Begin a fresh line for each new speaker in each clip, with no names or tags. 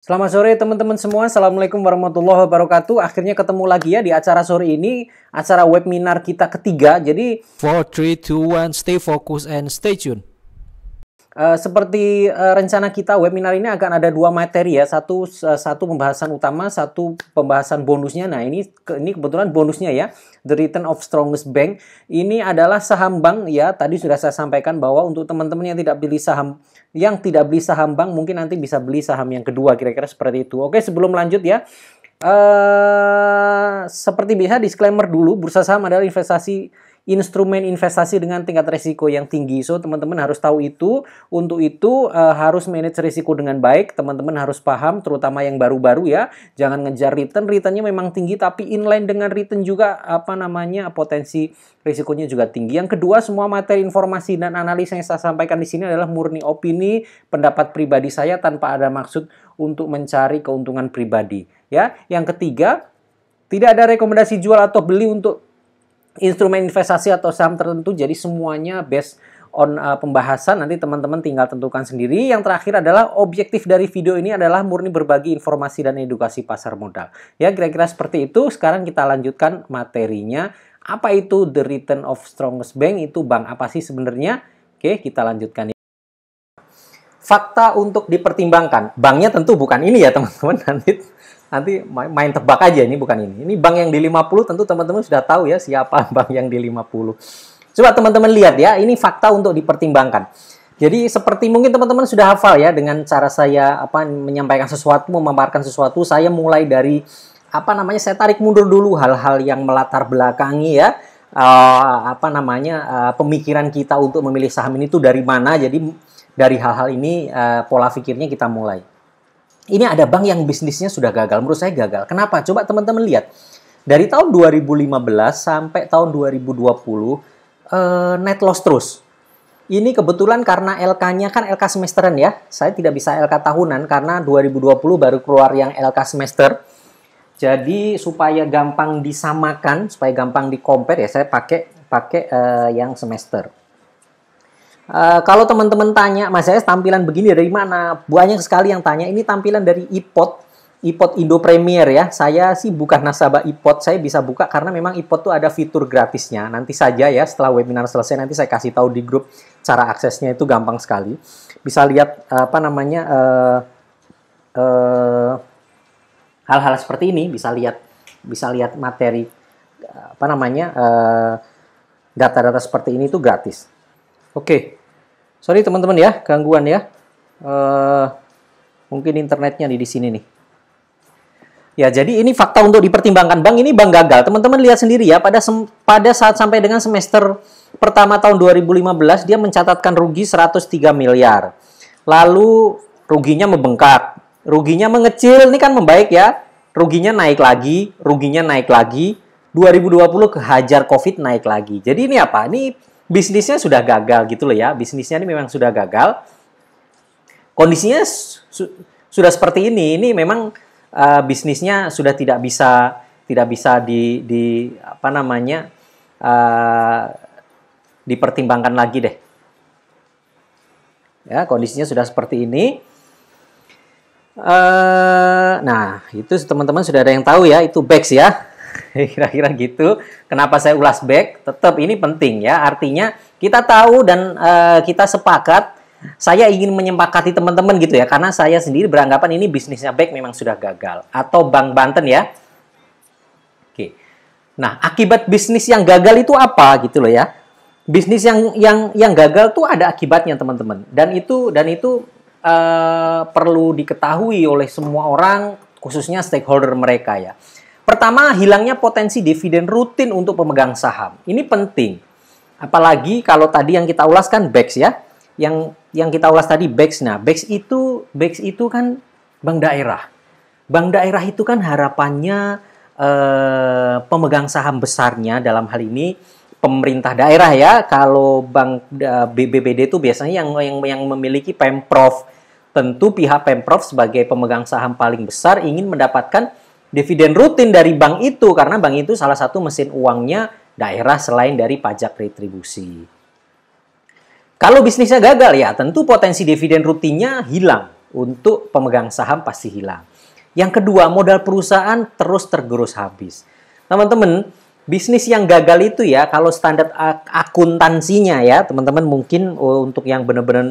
Selamat sore teman-teman semua. Assalamualaikum warahmatullahi wabarakatuh. Akhirnya ketemu lagi ya di acara sore ini, acara webinar kita ketiga. Jadi
4, 3, 2, 1, stay focused and stay tuned.
seperti rencana kita, webinar ini akan ada dua materi ya. Satu pembahasan utama, satu pembahasan bonusnya. Nah, ini kebetulan bonusnya ya, The Return of Strongest Bank. Ini adalah saham bank ya. Tadi sudah saya sampaikan bahwa untuk teman-teman yang tidak beli saham bank, mungkin nanti bisa beli saham yang kedua, kira-kira seperti itu. Oke, sebelum lanjut ya, seperti biasa disclaimer dulu, bursa saham adalah instrumen investasi dengan tingkat risiko yang tinggi. So, teman-teman harus tahu itu. Untuk itu harus manage risiko dengan baik. Teman-teman harus paham, terutama yang baru-baru ya. Jangan ngejar return. Returnnya memang tinggi, tapi inline dengan return juga potensi risikonya juga tinggi. Yang kedua, semua materi informasi dan analisa yang saya sampaikan di sini adalah murni opini, pendapat pribadi saya tanpa ada maksud untuk mencari keuntungan pribadi. Ya, yang ketiga, tidak ada rekomendasi jual atau beli untuk instrumen investasi atau saham tertentu, jadi semuanya based on pembahasan, nanti teman-teman tinggal tentukan sendiri. Yang terakhir adalah objektif dari video ini adalah murni berbagi informasi dan edukasi pasar modal. Ya, kira-kira seperti itu. Sekarang kita lanjutkan materinya. Apa itu The Return of Strongest Bank? Itu bank apa sih sebenarnya? Oke, kita lanjutkan. Fakta untuk dipertimbangkan. Banknya tentu bukan ini ya teman-teman, nanti main tebak aja, ini bukan ini. Ini bank yang di 50, tentu teman-teman sudah tahu ya siapa bank yang di 50. Coba teman-teman lihat ya, ini fakta untuk dipertimbangkan. Jadi seperti mungkin teman-teman sudah hafal ya dengan cara saya menyampaikan sesuatu, memaparkan sesuatu, saya mulai dari saya tarik mundur dulu hal-hal yang melatar belakangi ya. Pemikiran kita untuk memilih saham ini tuh dari mana. Jadi dari hal-hal ini pola pikirnya kita mulai. Ini ada bank yang bisnisnya sudah gagal. Menurut saya gagal. Kenapa? Coba teman-teman lihat. Dari tahun 2015 sampai tahun 2020, net loss terus. Ini kebetulan karena LK-nya kan LK semesteran ya. Saya tidak bisa LK tahunan karena 2020 baru keluar yang LK semester. Jadi supaya gampang disamakan, supaya gampang di-compare ya, saya pakai yang semester. Kalau teman-teman tanya, Mas saya tampilan begini dari mana? Banyak sekali yang tanya, ini tampilan dari iPod Indo Premier ya. Saya sih bukan nasabah iPod, saya bisa buka karena memang iPod tuh ada fitur gratisnya. Nanti saja ya, setelah webinar selesai nanti saya kasih tahu di grup cara aksesnya, itu gampang sekali. Bisa lihat hal-hal seperti ini, bisa lihat materi data-data seperti ini itu gratis. Oke. Sorry teman-teman ya, gangguan ya. Mungkin internetnya di sini nih. Ya, jadi ini fakta untuk dipertimbangkan. Bank ini bank gagal. Teman-teman lihat sendiri ya, pada saat sampai dengan semester pertama tahun 2015, dia mencatatkan rugi 103 miliar. Lalu ruginya membengkak. Ruginya mengecil, ini kan membaik ya. Ruginya naik lagi, 2020 kehajar Covid naik lagi. Jadi ini apa? Ini bisnisnya sudah gagal gitu loh ya. Bisnisnya ini memang sudah gagal. Kondisinya sudah seperti ini. Ini memang bisnisnya sudah tidak bisa dipertimbangkan lagi deh. Ya, kondisinya sudah seperti ini. Nah, itu teman-teman sudah ada yang tahu ya, itu BEX ya. Kira-kira gitu. Kenapa saya ulas back? Tetap ini penting ya. Artinya kita tahu dan kita sepakat. Saya ingin menyepakati teman-teman gitu ya. Karena saya sendiri beranggapan ini bisnisnya back memang sudah gagal. Atau Bank Banten ya. Oke. Nah, akibat bisnis yang gagal itu apa gitu loh ya. Bisnis yang gagal tuh ada akibatnya teman-teman. Dan itu perlu diketahui oleh semua orang, khususnya stakeholder mereka ya. Pertama, hilangnya potensi dividen rutin untuk pemegang saham. Ini penting. Apalagi kalau tadi yang kita ulas kan BEX ya. Yang kita ulas tadi BEX. Nah, BEX itu kan bank daerah. Bank daerah itu kan harapannya pemegang saham besarnya dalam hal ini pemerintah daerah ya. Kalau bank BPBD itu biasanya yang memiliki Pemprov. Tentu pihak Pemprov sebagai pemegang saham paling besar ingin mendapatkan dividen rutin dari bank itu, karena bank itu salah satu mesin uangnya daerah selain dari pajak retribusi. Kalau bisnisnya gagal ya tentu potensi dividen rutinnya hilang. Untuk pemegang saham pasti hilang. Yang kedua, modal perusahaan terus tergerus habis. Teman-teman, bisnis yang gagal itu ya, kalau standar akuntansinya ya, teman-teman mungkin untuk yang benar-benar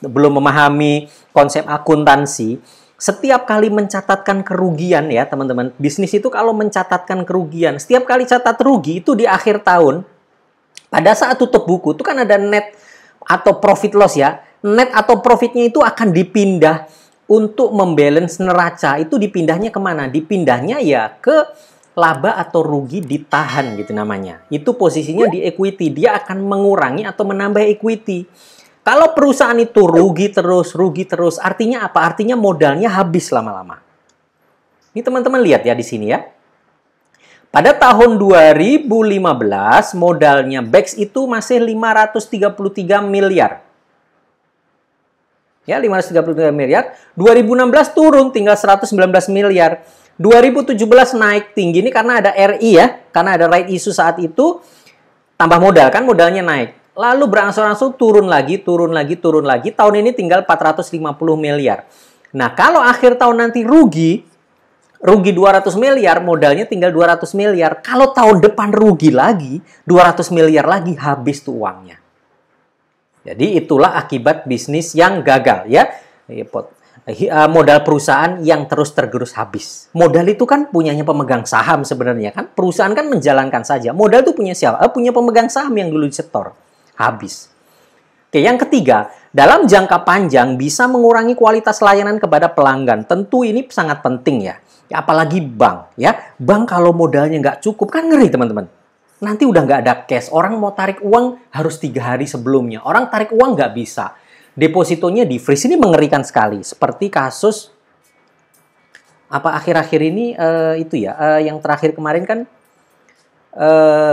belum memahami konsep akuntansi, setiap kali mencatatkan kerugian ya, teman-teman, bisnis itu kalau mencatatkan kerugian, setiap kali catat rugi itu di akhir tahun, pada saat tutup buku itu kan ada net atau profit loss ya. Net atau profitnya itu akan dipindah untuk membalance neraca. Itu dipindahnya kemana? Dipindahnya ya ke laba atau rugi ditahan gitu namanya. Itu posisinya di equity. Dia akan mengurangi atau menambah equity. Kalau perusahaan itu rugi terus, artinya apa? Artinya modalnya habis lama-lama. Ini teman-teman lihat ya di sini ya. Pada tahun 2015, modalnya BEX itu masih 533 miliar. Ya, 533 miliar. 2016 turun tinggal 119 miliar. 2017 naik tinggi ini karena ada RI ya. Karena ada right issue saat itu. Tambah modal kan, modalnya naik. Lalu berangsur-angsur turun lagi. Tahun ini tinggal 450 miliar. Nah, kalau akhir tahun nanti rugi 200 miliar, modalnya tinggal 200 miliar. Kalau tahun depan rugi lagi, 200 miliar lagi, habis tuh uangnya. Jadi itulah akibat bisnis yang gagal ya. Modal perusahaan yang terus tergerus habis. Modal itu kan punyanya pemegang saham sebenarnya kan. Perusahaan kan menjalankan saja. Modal itu punya siapa? Punya pemegang saham yang dulu disetor. Habis. Oke, yang ketiga, dalam jangka panjang bisa mengurangi kualitas layanan kepada pelanggan. Tentu ini sangat penting ya. Ya, apalagi bank ya, bank kalau modalnya nggak cukup kan ngeri teman-teman. Nanti udah nggak ada cash, orang mau tarik uang harus 3 hari sebelumnya. Orang tarik uang nggak bisa, depositonya di freeze. Ini mengerikan sekali. Seperti kasus akhir-akhir ini yang terakhir kemarin kan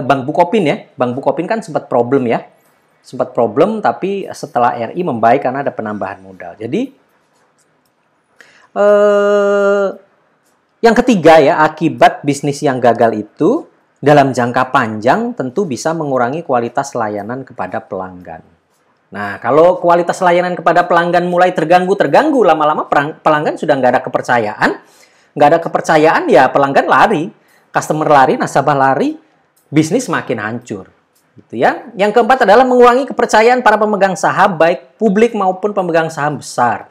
Bank Bukopin ya. Bank Bukopin kan sempat problem ya, tapi setelah RI membaik karena ada penambahan modal. Jadi yang ketiga ya, akibat bisnis yang gagal itu dalam jangka panjang tentu bisa mengurangi kualitas layanan kepada pelanggan. Nah, kalau kualitas layanan kepada pelanggan mulai terganggu, lama-lama pelanggan sudah nggak ada kepercayaan. Nggak ada kepercayaan ya pelanggan lari, customer lari, nasabah lari, bisnis makin hancur. Gitu ya. Yang keempat adalah mengurangi kepercayaan para pemegang saham, baik publik maupun pemegang saham besar.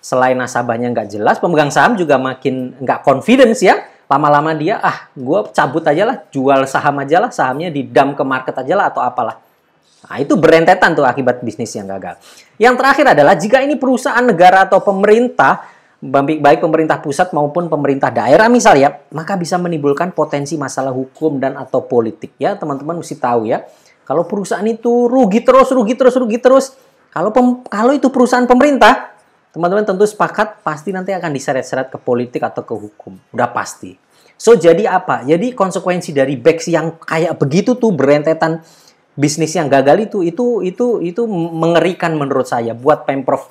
Selain nasabahnya nggak jelas, pemegang saham juga makin nggak confidence ya. Lama-lama dia, gue cabut aja lah, jual saham aja lah, sahamnya di dump ke market aja lah atau apalah. Nah, itu berentetan tuh akibat bisnis yang gagal. Yang terakhir adalah jika ini perusahaan negara atau pemerintah, baik pemerintah pusat maupun pemerintah daerah misalnya, maka bisa menimbulkan potensi masalah hukum dan atau politik ya. Teman-teman mesti tahu ya. Kalau perusahaan itu rugi terus. Kalau itu perusahaan pemerintah, teman-teman tentu sepakat pasti nanti akan diseret-seret ke politik atau ke hukum. Udah pasti. So, jadi apa? Jadi konsekuensi dari BEX yang kayak begitu tuh berentetan bisnis yang gagal itu mengerikan menurut saya buat Pemprov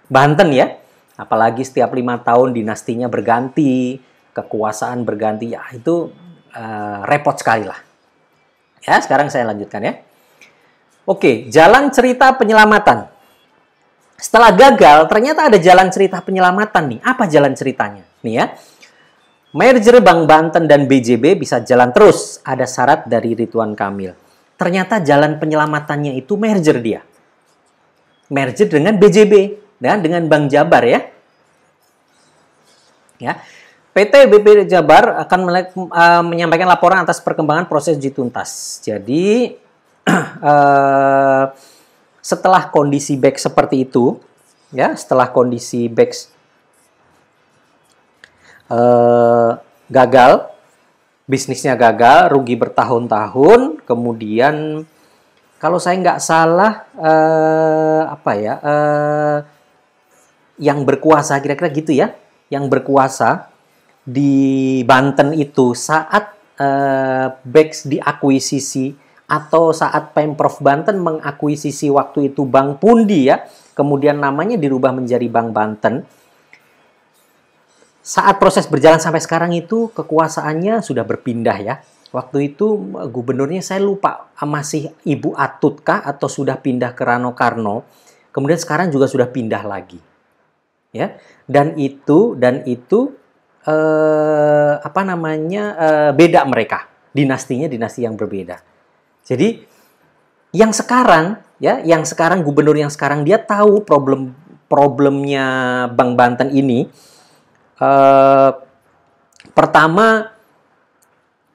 Banten ya. Apalagi setiap 5 tahun dinastinya berganti, kekuasaan berganti, ya itu repot sekali lah. Ya, sekarang saya lanjutkan ya. Oke, jalan cerita penyelamatan. Setelah gagal, ternyata ada jalan cerita penyelamatan nih. Apa jalan ceritanya? Nih ya. Merger Bank Banten dan BJB bisa jalan terus. Ada syarat dari Ridwan Kamil. Ternyata jalan penyelamatannya itu merger dia. Merger dengan BJB dan dengan Bank Jabar ya. Ya. PT BP Jabar akan menyampaikan laporan atas perkembangan proses uji tuntas. Jadi setelah kondisi BEX seperti itu, ya, setelah kondisi BEX gagal, bisnisnya gagal, rugi bertahun-tahun, kemudian kalau saya nggak salah yang berkuasa kira-kira gitu ya, yang berkuasa di Banten itu saat BEX diakuisisi atau saat Pemprov Banten mengakuisisi waktu itu Bank Pundi ya, kemudian namanya dirubah menjadi Bank Banten. Saat proses berjalan sampai sekarang itu kekuasaannya sudah berpindah ya. Waktu itu gubernurnya saya lupa, masih Ibu Atut kah atau sudah pindah ke Rano Karno. Kemudian sekarang juga sudah pindah lagi. ya. Dan itu beda mereka. Dinastinya dinasti yang berbeda. Jadi yang sekarang gubernur yang sekarang dia tahu problemnya Bank Banten ini. Pertama,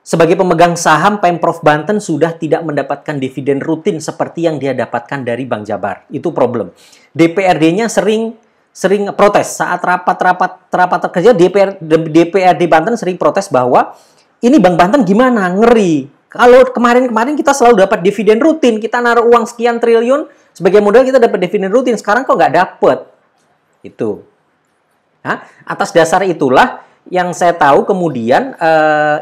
sebagai pemegang saham, Pemprov Banten sudah tidak mendapatkan dividen rutin seperti yang dia dapatkan dari Bank Jabar. Itu problem. DPRD-nya sering protes saat rapat kerja. DPRD Banten sering protes bahwa ini Bank Banten gimana, ngeri. Kalau kemarin kita selalu dapat dividen rutin, kita naruh uang sekian triliun sebagai modal, kita dapat dividen rutin. Sekarang kok nggak dapat? Itu. Nah, atas dasar itulah yang saya tahu kemudian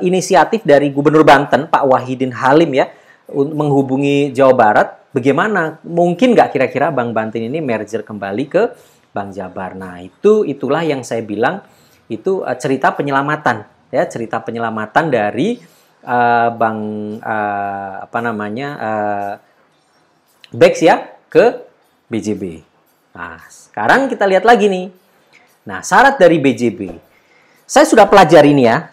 inisiatif dari Gubernur Banten, Pak Wahidin Halim ya, menghubungi Jawa Barat, bagaimana mungkin nggak kira-kira Bank Banten ini merger kembali ke Bank Jabar. Nah, itulah yang saya bilang itu cerita penyelamatan ya, cerita penyelamatan dari Bank BEX ya ke BJB. Nah, sekarang kita lihat lagi nih. Nah, syarat dari BJB. Saya sudah pelajari ini ya,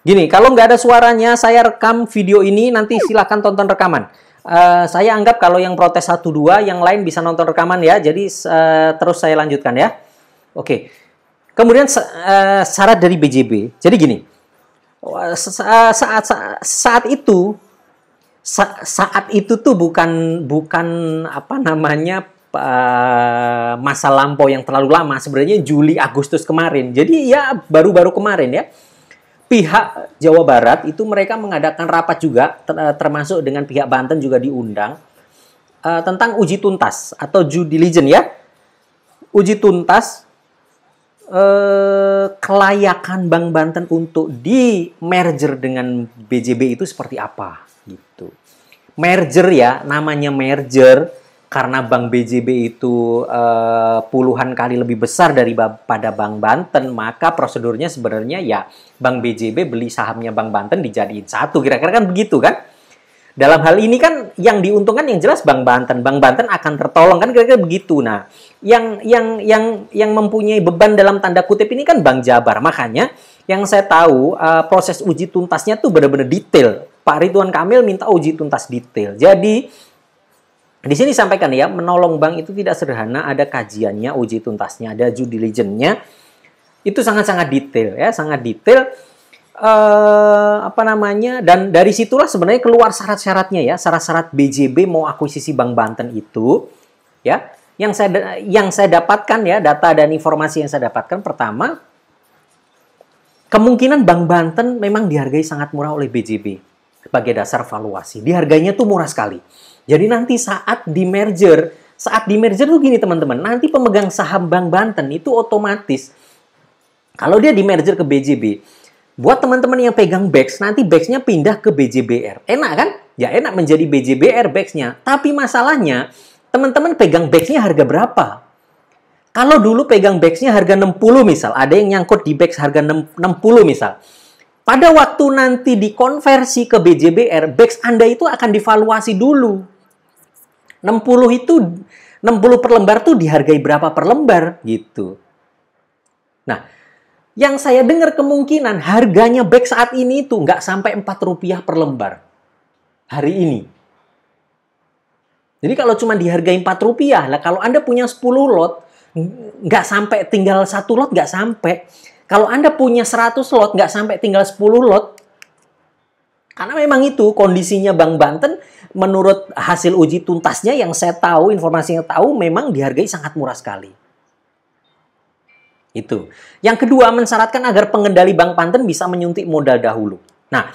gini, kalau nggak ada suaranya, saya rekam video ini, nanti silahkan tonton rekaman. Saya anggap kalau yang protes 1-2, yang lain bisa nonton rekaman ya, jadi terus saya lanjutkan ya. Oke, kemudian syarat dari BJB, jadi gini, saat itu tuh bukan masa lampau yang terlalu lama, sebenarnya Juli Agustus kemarin. Jadi ya baru-baru kemarin ya. Pihak Jawa Barat itu mereka mengadakan rapat juga, termasuk dengan pihak Banten juga diundang tentang uji tuntas atau due diligence ya. Uji tuntas kelayakan Bank Banten untuk di merger dengan BJB itu seperti apa gitu. Merger ya, namanya merger karena Bank BJB itu puluhan kali lebih besar daripada Bank Banten, maka prosedurnya sebenarnya ya Bank BJB beli sahamnya Bank Banten dijadiin satu, kira-kira kan begitu kan. Dalam hal ini kan yang diuntungkan yang jelas Bank Banten akan tertolong kan, kira-kira begitu. Nah, yang mempunyai beban dalam tanda kutip ini kan Bank Jabar. Makanya yang saya tahu proses uji tuntasnya tuh benar-benar detail. Pak Ridwan Kamil minta uji tuntas detail. Jadi di sini sampaikan ya, menolong bank itu tidak sederhana, ada kajiannya, uji tuntasnya, ada due diligence-nya. Itu sangat-sangat detail ya, sangat detail. Dan dari situlah sebenarnya keluar syarat-syaratnya ya, syarat-syarat BJB mau akuisisi Bank Banten itu ya. Yang saya dapatkan ya, data dan informasi yang saya dapatkan, pertama, kemungkinan Bank Banten memang dihargai sangat murah oleh BJB sebagai dasar valuasi. Dihargainya tuh murah sekali. Jadi nanti saat di merger tuh gini teman-teman, nanti pemegang saham Bank Banten itu otomatis kalau dia di merger ke BJB, buat teman-teman yang pegang BEX, nanti BEX-nya pindah ke BJBR. Enak kan? Ya enak menjadi BJBR BEX-nya. Tapi masalahnya, teman-teman pegang BEX-nya harga berapa? Kalau dulu pegang BEX-nya harga 60 misal, ada yang nyangkut di BEX harga 60 misal. Pada waktu nanti dikonversi ke BJBR, BEX Anda itu akan divaluasi dulu. 60 per lembar tuh dihargai berapa per lembar gitu. Nah, yang saya dengar kemungkinan harganya BEX saat ini tuh nggak sampai Rp4 per lembar hari ini. Jadi kalau cuma dihargai Rp4, lah kalau Anda punya 10 lot, nggak sampai tinggal 1 lot, nggak sampai. Kalau Anda punya 100 lot, nggak sampai tinggal 10 lot. Karena memang itu kondisinya Bank Banten, menurut hasil uji tuntasnya yang saya tahu, informasi yang tahu, memang dihargai sangat murah sekali. Itu. Yang kedua, mensyaratkan agar pengendali Bank Banten bisa menyuntik modal dahulu. Nah,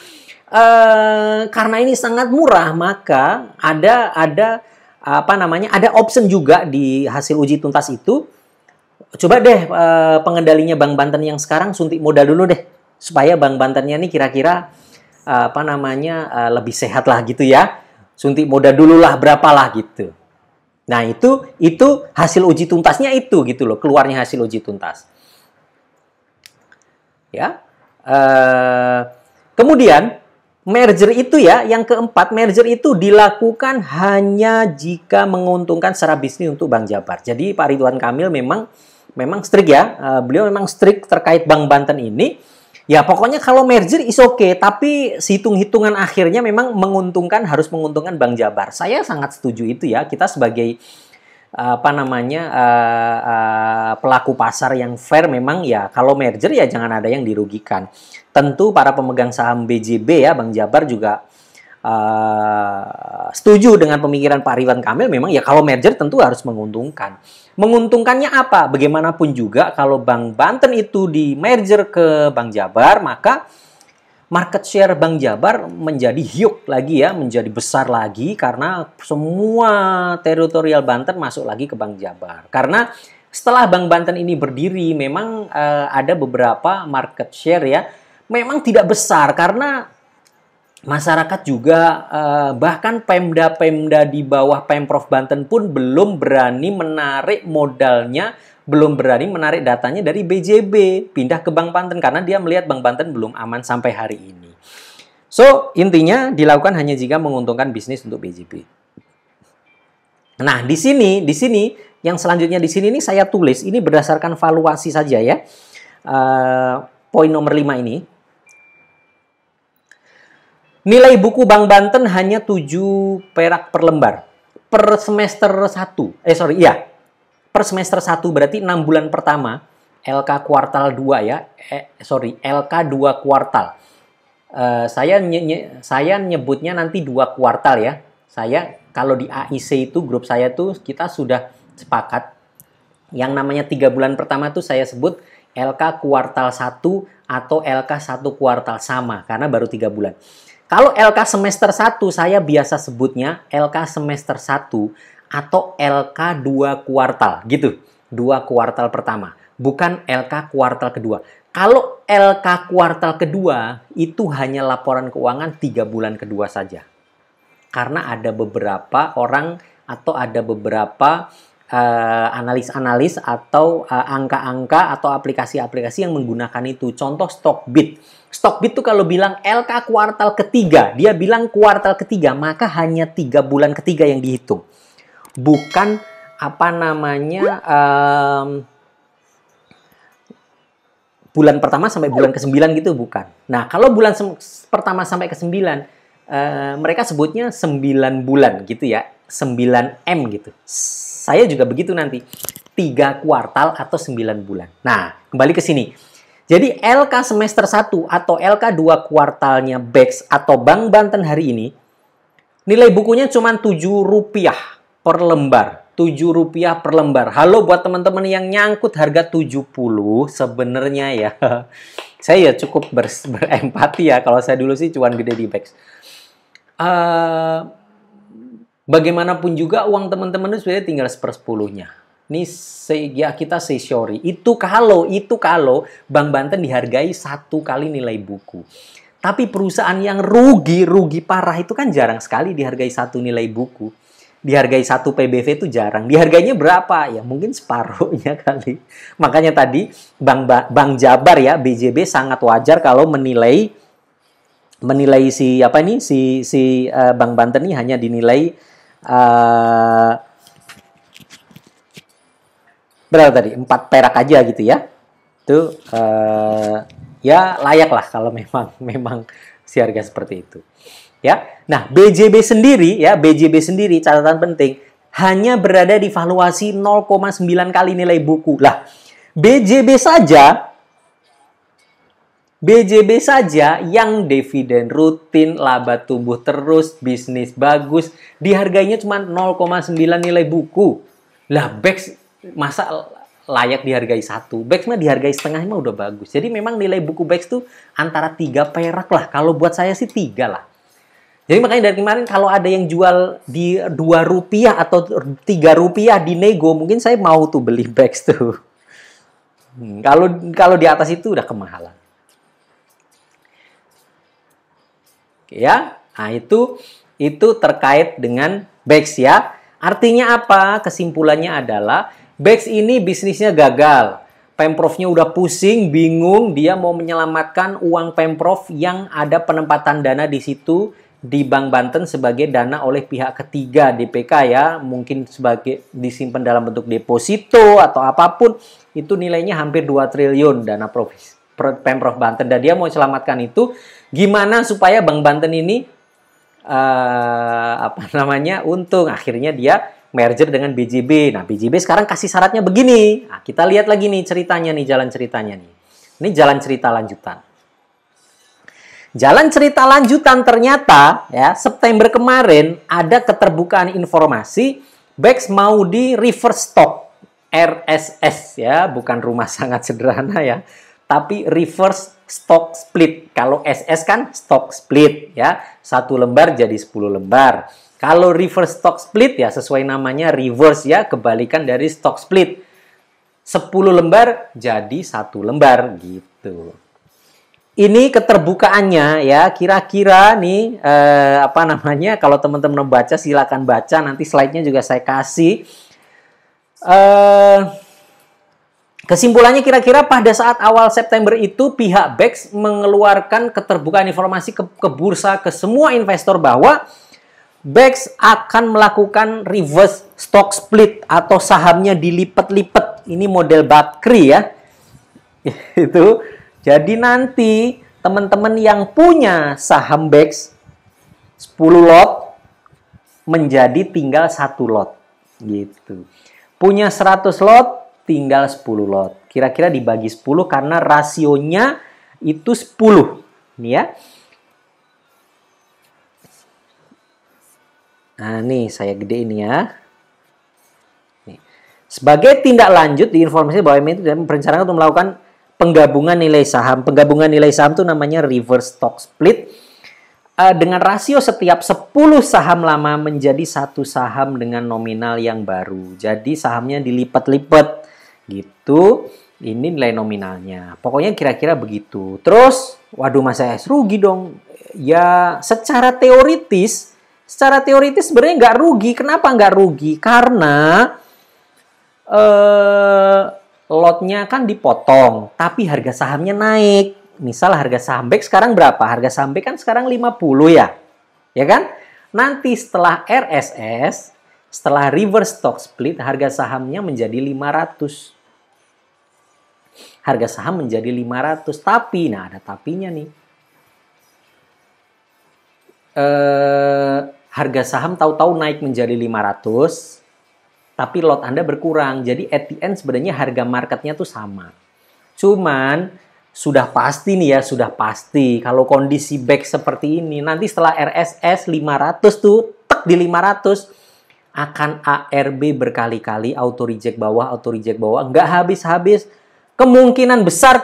karena ini sangat murah, maka ada option juga di hasil uji tuntas itu. Coba deh pengendalinya Bank Banten yang sekarang suntik modal dulu deh, supaya Bank Bantennya ini kira-kira lebih sehat lah gitu ya. Suntik modal dulu lah, berapalah gitu. Nah, itu hasil uji tuntasnya itu gitu loh, keluarnya hasil uji tuntas. Ya. Kemudian merger itu ya, yang keempat, merger itu dilakukan hanya jika menguntungkan secara bisnis untuk Bank Jabar. Jadi Pak Ridwan Kamil memang strict ya, beliau memang strict terkait Bank Banten ini. Ya pokoknya kalau merger is okay, tapi hitung-hitungan akhirnya memang harus menguntungkan Bank Jabar. Saya sangat setuju itu ya, kita sebagai pelaku pasar yang fair memang ya kalau merger ya jangan ada yang dirugikan. Tentu para pemegang saham BJB ya, Bank Jabar juga setuju dengan pemikiran Pak Ridwan Kamil, memang ya kalau merger tentu harus menguntungkan. Menguntungkannya apa? Bagaimanapun juga kalau Bank Banten itu di merger ke Bank Jabar, maka market share Bank Jabar menjadi hiuk lagi ya, menjadi besar lagi karena semua teritorial Banten masuk lagi ke Bank Jabar. Karena setelah Bank Banten ini berdiri, memang ada beberapa market share ya, memang tidak besar karena masyarakat juga bahkan Pemda-Pemda di bawah Pemprov Banten pun belum berani menarik modalnya, belum berani menarik datanya dari BJB pindah ke Bank Banten karena dia melihat Bank Banten belum aman sampai hari ini. So, intinya dilakukan hanya jika menguntungkan bisnis untuk BJB. Nah, di sini yang selanjutnya di sini saya tulis ini berdasarkan valuasi saja ya. Poin nomor 5 ini. Nilai buku Bank Banten hanya 7 perak per lembar. Per semester 1. Per semester 1 berarti 6 bulan pertama. LK kuartal 2 ya. LK 2 kuartal. Saya nyebutnya nanti 2 kuartal ya. Saya kalau di AIC itu grup saya tuh kita sudah sepakat. Yang namanya 3 bulan pertama tuh saya sebut LK kuartal 1 atau LK 1 kuartal sama karena baru 3 bulan. Kalau LK semester 1 saya biasa sebutnya LK semester 1 atau LK 2 kuartal gitu. 2 kuartal pertama, bukan LK kuartal kedua. Kalau LK kuartal kedua itu hanya laporan keuangan 3 bulan kedua saja. Karena ada beberapa orang atau ada beberapa analis-analis atau angka-angka atau aplikasi-aplikasi yang menggunakan itu. Contoh Stockbit. Stockbit itu kalau bilang LK kuartal ketiga, dia bilang kuartal ketiga, maka hanya 3 bulan ketiga yang dihitung. Bukan bulan pertama sampai bulan ke-9 gitu, bukan. Nah, kalau bulan pertama sampai ke-9, mereka sebutnya 9 bulan gitu ya, 9M gitu. Saya juga begitu nanti, 3 kuartal atau 9 bulan. Nah, kembali ke sini. Jadi LK semester 1 atau LK 2 kuartalnya BEX atau Bank Banten hari ini, nilai bukunya cuma Rp7 per lembar. Rp7 per lembar. Halo buat teman-teman yang nyangkut harga 70, sebenarnya ya. Saya ya cukup berempati ya, kalau saya dulu sih cuan gede di BEX. Bagaimanapun juga uang teman-teman itu sebenarnya tinggal 1/10-nya. Ini ya kita say sorry. Itu kalau Bank Banten dihargai 1 kali nilai buku. Tapi perusahaan yang rugi parah itu kan jarang sekali dihargai 1 nilai buku. Dihargai 1 PBV itu jarang. Dihargainya berapa? Ya mungkin separuhnya kali. Makanya tadi Bank Jabar ya, BJB sangat wajar kalau menilai si Bank Banten ini hanya dinilai berapa tadi? 4 perak aja gitu ya. Itu ya layak lah kalau memang si harga seperti itu. Ya. Nah, BJB sendiri catatan penting hanya berada di valuasi 0,9 kali nilai buku. Lah, BJB saja yang dividen rutin, laba tumbuh terus, bisnis bagus, dihargainya cuma 0,9 nilai buku. Lah, BEX masa layak dihargai 1? BEX mah dihargai setengah mah udah bagus. Jadi memang nilai buku BEX tuh antara 3 perak lah. Kalau buat saya sih 3 lah. Jadi makanya dari kemarin kalau ada yang jual di Rp2 atau Rp3 di nego, mungkin saya mau tuh beli BEX tuh. Kalau di atas itu udah kemahalan. Ya, nah itu terkait dengan BEX ya. Artinya apa? Kesimpulannya adalah BEX ini bisnisnya gagal. Pemprovnya udah pusing, bingung, dia mau menyelamatkan uang Pemprov yang ada penempatan dana di situ di Bank Banten sebagai dana oleh pihak ketiga DPK ya, mungkin sebagai disimpan dalam bentuk deposito atau apapun, itu nilainya hampir 2 triliun dana Pemprov Banten, dan dia mau selamatkan itu. Gimana supaya Bank Banten ini untung? Akhirnya dia merger dengan BJB. Nah, BJB sekarang kasih syaratnya begini. Nah, kita lihat lagi nih ceritanya nih, jalan ceritanya nih. Ini jalan cerita lanjutan. Jalan cerita lanjutan ternyata ya, September kemarin ada keterbukaan informasi BEX mau di reverse stock RSS ya, bukan rumah sangat sederhana ya, tapi reverse stock split. Kalau SS kan stock split ya, 1 lembar jadi 10 lembar. Kalau reverse stock split ya sesuai namanya reverse ya, kebalikan dari stock split. 10 lembar jadi 1 lembar gitu. Ini keterbukaannya ya, kira-kira nih kalau teman-teman baca silakan baca, nanti slide-nya juga saya kasih. Kesimpulannya kira-kira pada saat awal September itu pihak BEX mengeluarkan keterbukaan informasi ke bursa, ke semua investor bahwa BEX akan melakukan reverse stock split atau sahamnya dilipat-lipat. Ini model Bakri ya. Itu. Jadi nanti teman-teman yang punya saham BEX 10 lot menjadi tinggal 1 lot. Gitu. Punya 100 lot tinggal 10 lot. Kira-kira dibagi 10 karena rasionya itu 10. Ini ya. Nah, nih saya gedein ya. Nih. Sebagai tindak lanjut di informasi bahwa MI itu merencanakan untuk melakukan penggabungan nilai saham. Penggabungan nilai saham itu namanya reverse stock split. Dengan rasio setiap 10 saham lama menjadi 1 saham dengan nominal yang baru. Jadi sahamnya dilipat-lipat gitu. Ini nilai nominalnya. Pokoknya kira-kira begitu. Terus, waduh Mas S, rugi dong. Ya, secara teoritis sebenarnya nggak rugi. Kenapa nggak rugi? Karena lotnya kan dipotong, tapi harga sahamnya naik. Misal harga saham BEX sekarang berapa? Harga saham BEX kan sekarang 50 ya. Ya kan? Nanti setelah RSS, setelah reverse stock split, harga sahamnya menjadi 500. Harga saham menjadi 500. Tapi, nah ada tapinya nih. Harga saham tahu-tahu naik menjadi 500, tapi lot Anda berkurang. Jadi at the end sebenarnya harga marketnya tuh sama. Cuman sudah pasti nih ya, sudah pasti kalau kondisi BEX seperti ini, nanti setelah RSS 500 tuh, tek di 500, akan ARB berkali-kali, auto reject bawah, nggak habis-habis. Kemungkinan besar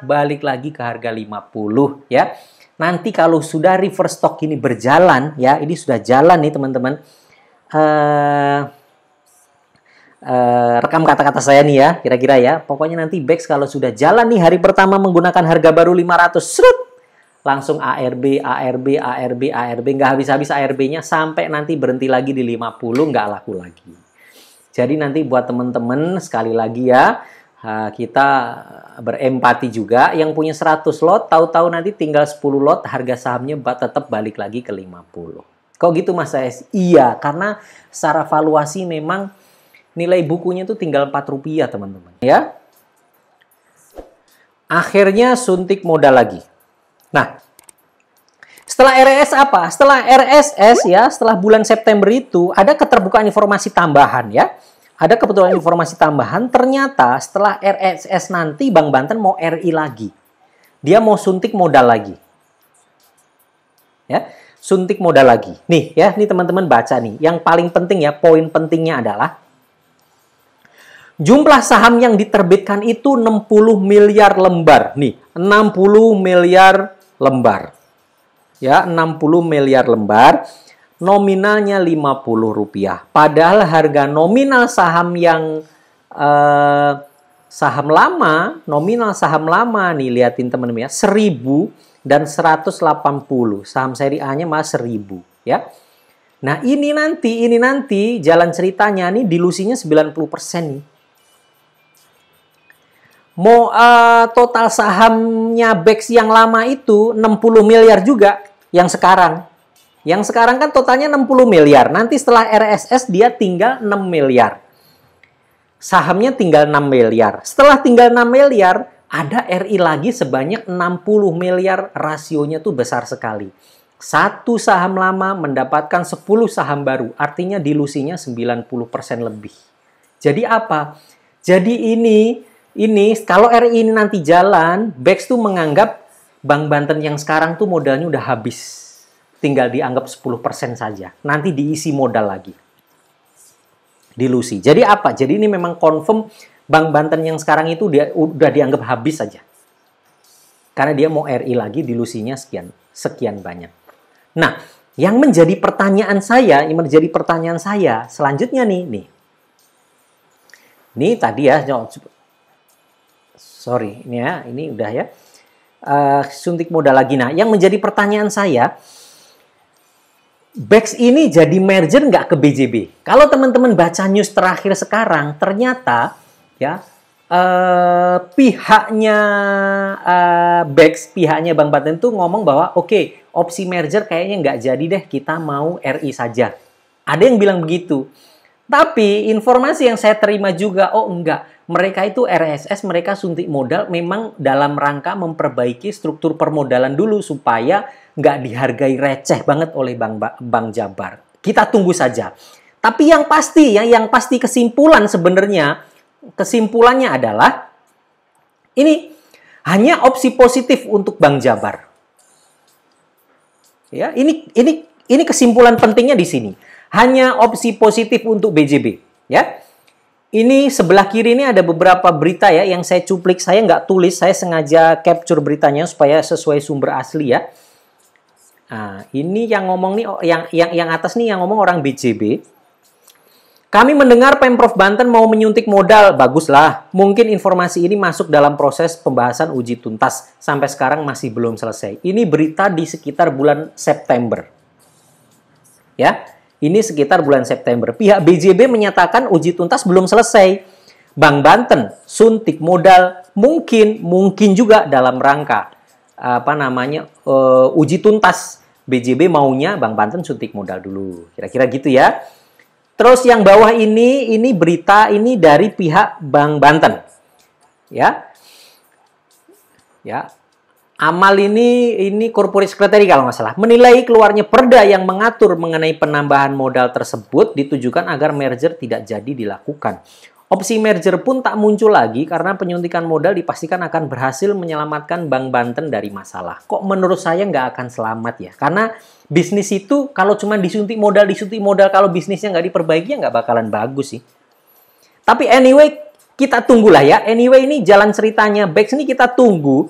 balik lagi ke harga 50 ya. Nanti kalau sudah reverse stock ini berjalan, ya ini sudah jalan nih teman-teman. Rekam kata-kata saya nih ya, kira-kira ya. Pokoknya nanti BEX kalau sudah jalan nih hari pertama menggunakan harga baru 500, serut, langsung ARB, nggak habis-habis ARB-nya sampai nanti berhenti lagi di 50, nggak laku lagi. Jadi nanti buat teman-teman sekali lagi ya, kita berempati juga, yang punya 100 lot tahu-tahu nanti tinggal 10 lot, harga sahamnya tetap balik lagi ke 50. Kok gitu Mas S? Iya, karena secara valuasi memang nilai bukunya tuh tinggal 4 rupiah teman-teman ya. Akhirnya suntik modal lagi. Nah, setelah RSS apa? Setelah RSS ya, setelah bulan September itu ada keterbukaan informasi tambahan ya. Ada kebetulan informasi tambahan, ternyata setelah RSS nanti Bank Banten mau RI lagi. Dia mau suntik modal lagi. Ya, suntik modal lagi. Nih ya, nih teman-teman baca nih. Yang paling penting ya, poin pentingnya adalah jumlah saham yang diterbitkan itu 60 miliar lembar. Nih, 60 miliar lembar. Ya, 60 miliar lembar. Nominalnya Rp50. Padahal harga nominal saham yang saham lama, nominal saham lama nih, liatin teman-teman ya, 1000 dan 180. Saham seri A-nya malah 1000 ya. Nah, ini nanti jalan ceritanya nih dilusinya 90% nih. Mau total sahamnya BEX yang lama itu 60 miliar juga yang sekarang. Yang sekarang kan totalnya 60 miliar. Nanti setelah RSS dia tinggal 6 miliar. Sahamnya tinggal 6 miliar. Setelah tinggal 6 miliar, ada RI lagi sebanyak 60 miliar. Rasionya tuh besar sekali. Satu saham lama mendapatkan 10 saham baru. Artinya dilusinya 90% lebih. Jadi apa? Jadi ini kalau RI ini nanti jalan, BEX tuh menganggap Bank Banten yang sekarang tuh modalnya udah habis. Tinggal dianggap 10% saja. Nanti diisi modal lagi. Dilusi. Jadi apa? Jadi ini memang confirm Bank Banten yang sekarang itu udah dianggap habis saja. Karena dia mau RI lagi, dilusinya sekian banyak. Nah, yang menjadi pertanyaan saya selanjutnya nih. Ini tadi ya, sorry, ini udah ya. Suntik modal lagi. Nah, yang menjadi pertanyaan saya, BEX ini jadi merger nggak ke BJB? Kalau teman-teman baca news terakhir sekarang, ternyata ya pihaknya BEX, pihaknya Bank Banten tuh ngomong bahwa oke, opsi merger kayaknya nggak jadi deh, kita mau RI saja. Ada yang bilang begitu. Tapi informasi yang saya terima juga, enggak. Mereka itu RSS, mereka suntik modal memang dalam rangka memperbaiki struktur permodalan dulu supaya nggak dihargai receh banget oleh Bank Jabar. Kita tunggu saja. Tapi yang pasti kesimpulannya adalah ini hanya opsi positif untuk Bank Jabar. Ya, ini kesimpulan pentingnya di sini. Hanya opsi positif untuk BJB, ya. Ini sebelah kiri ini ada beberapa berita ya yang saya cuplik, saya nggak tulis, saya sengaja capture beritanya supaya sesuai sumber asli ya. Nah, ini yang ngomong nih, yang atas nih yang ngomong orang BJB. Kami mendengar Pemprov Banten mau menyuntik modal, baguslah. Mungkin informasi ini masuk dalam proses pembahasan uji tuntas. Sampai sekarang masih belum selesai. Ini berita di sekitar bulan September. Ya. Ini sekitar bulan September. Pihak BJB menyatakan uji tuntas belum selesai. Bank Banten suntik modal mungkin juga dalam rangka uji tuntas. BJB maunya Bank Banten suntik modal dulu. Kira-kira gitu ya. Terus yang bawah ini berita ini dari pihak Bank Banten. Ya. Ya. Amal ini corporate secretary kalau nggak salah, menilai keluarnya perda yang mengatur mengenai penambahan modal tersebut ditujukan agar merger tidak jadi dilakukan. Opsi merger pun tak muncul lagi karena penyuntikan modal dipastikan akan berhasil menyelamatkan Bank Banten dari masalah. Kok menurut saya nggak akan selamat ya? Karena bisnis itu kalau cuma disuntik modal, kalau bisnisnya nggak diperbaiki ya nggak bakalan bagus sih. Tapi anyway, kita tunggulah ya. Anyway, ini jalan ceritanya BEX ini kita tunggu.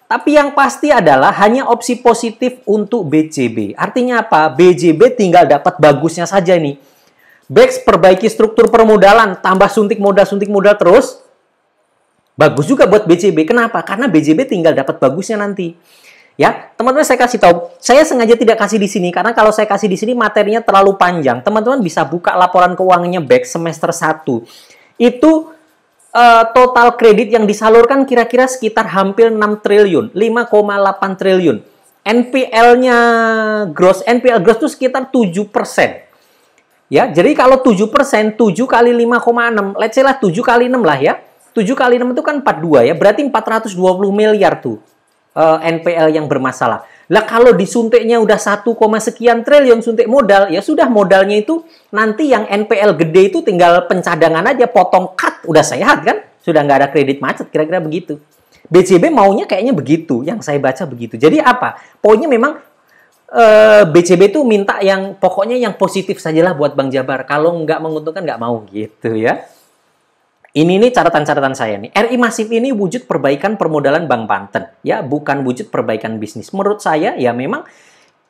Tapi yang pasti adalah hanya opsi positif untuk BJB. Artinya apa? BJB tinggal dapat bagusnya saja nih. BEX perbaiki struktur permodalan, tambah suntik modal terus. Bagus juga buat BJB. Kenapa? Karena BJB tinggal dapat bagusnya nanti. Ya, teman-teman saya kasih tahu. Saya sengaja tidak kasih di sini karena kalau saya kasih di sini materinya terlalu panjang. Teman-teman bisa buka laporan keuangannya BEX semester 1. Itu total kredit yang disalurkan kira-kira sekitar hampir 6 triliun, 5,8 triliun. NPL NPL gross itu sekitar 7%. Ya, jadi kalau 7%, 7 kali 5,6, let's say lah 7 kali 6 lah ya. 7 kali 6 itu kan 42 ya, berarti 420 miliar tuh NPL yang bermasalah. Lah kalau disuntiknya udah 1, sekian triliun suntik modal, ya sudah modalnya itu nanti yang NPL gede itu tinggal pencadangan aja, potong cut, udah sehat kan? Sudah nggak ada kredit macet, kira-kira begitu. BJB maunya kayaknya begitu, yang saya baca begitu. Jadi apa? Poinnya memang BJB itu minta yang pokoknya yang positif sajalah buat Bank Jabar. Kalau nggak menguntungkan nggak mau gitu ya. Ini nih catatan-catatan saya nih. RI masif ini wujud perbaikan permodalan Bank Banten, ya, bukan wujud perbaikan bisnis. Menurut saya ya memang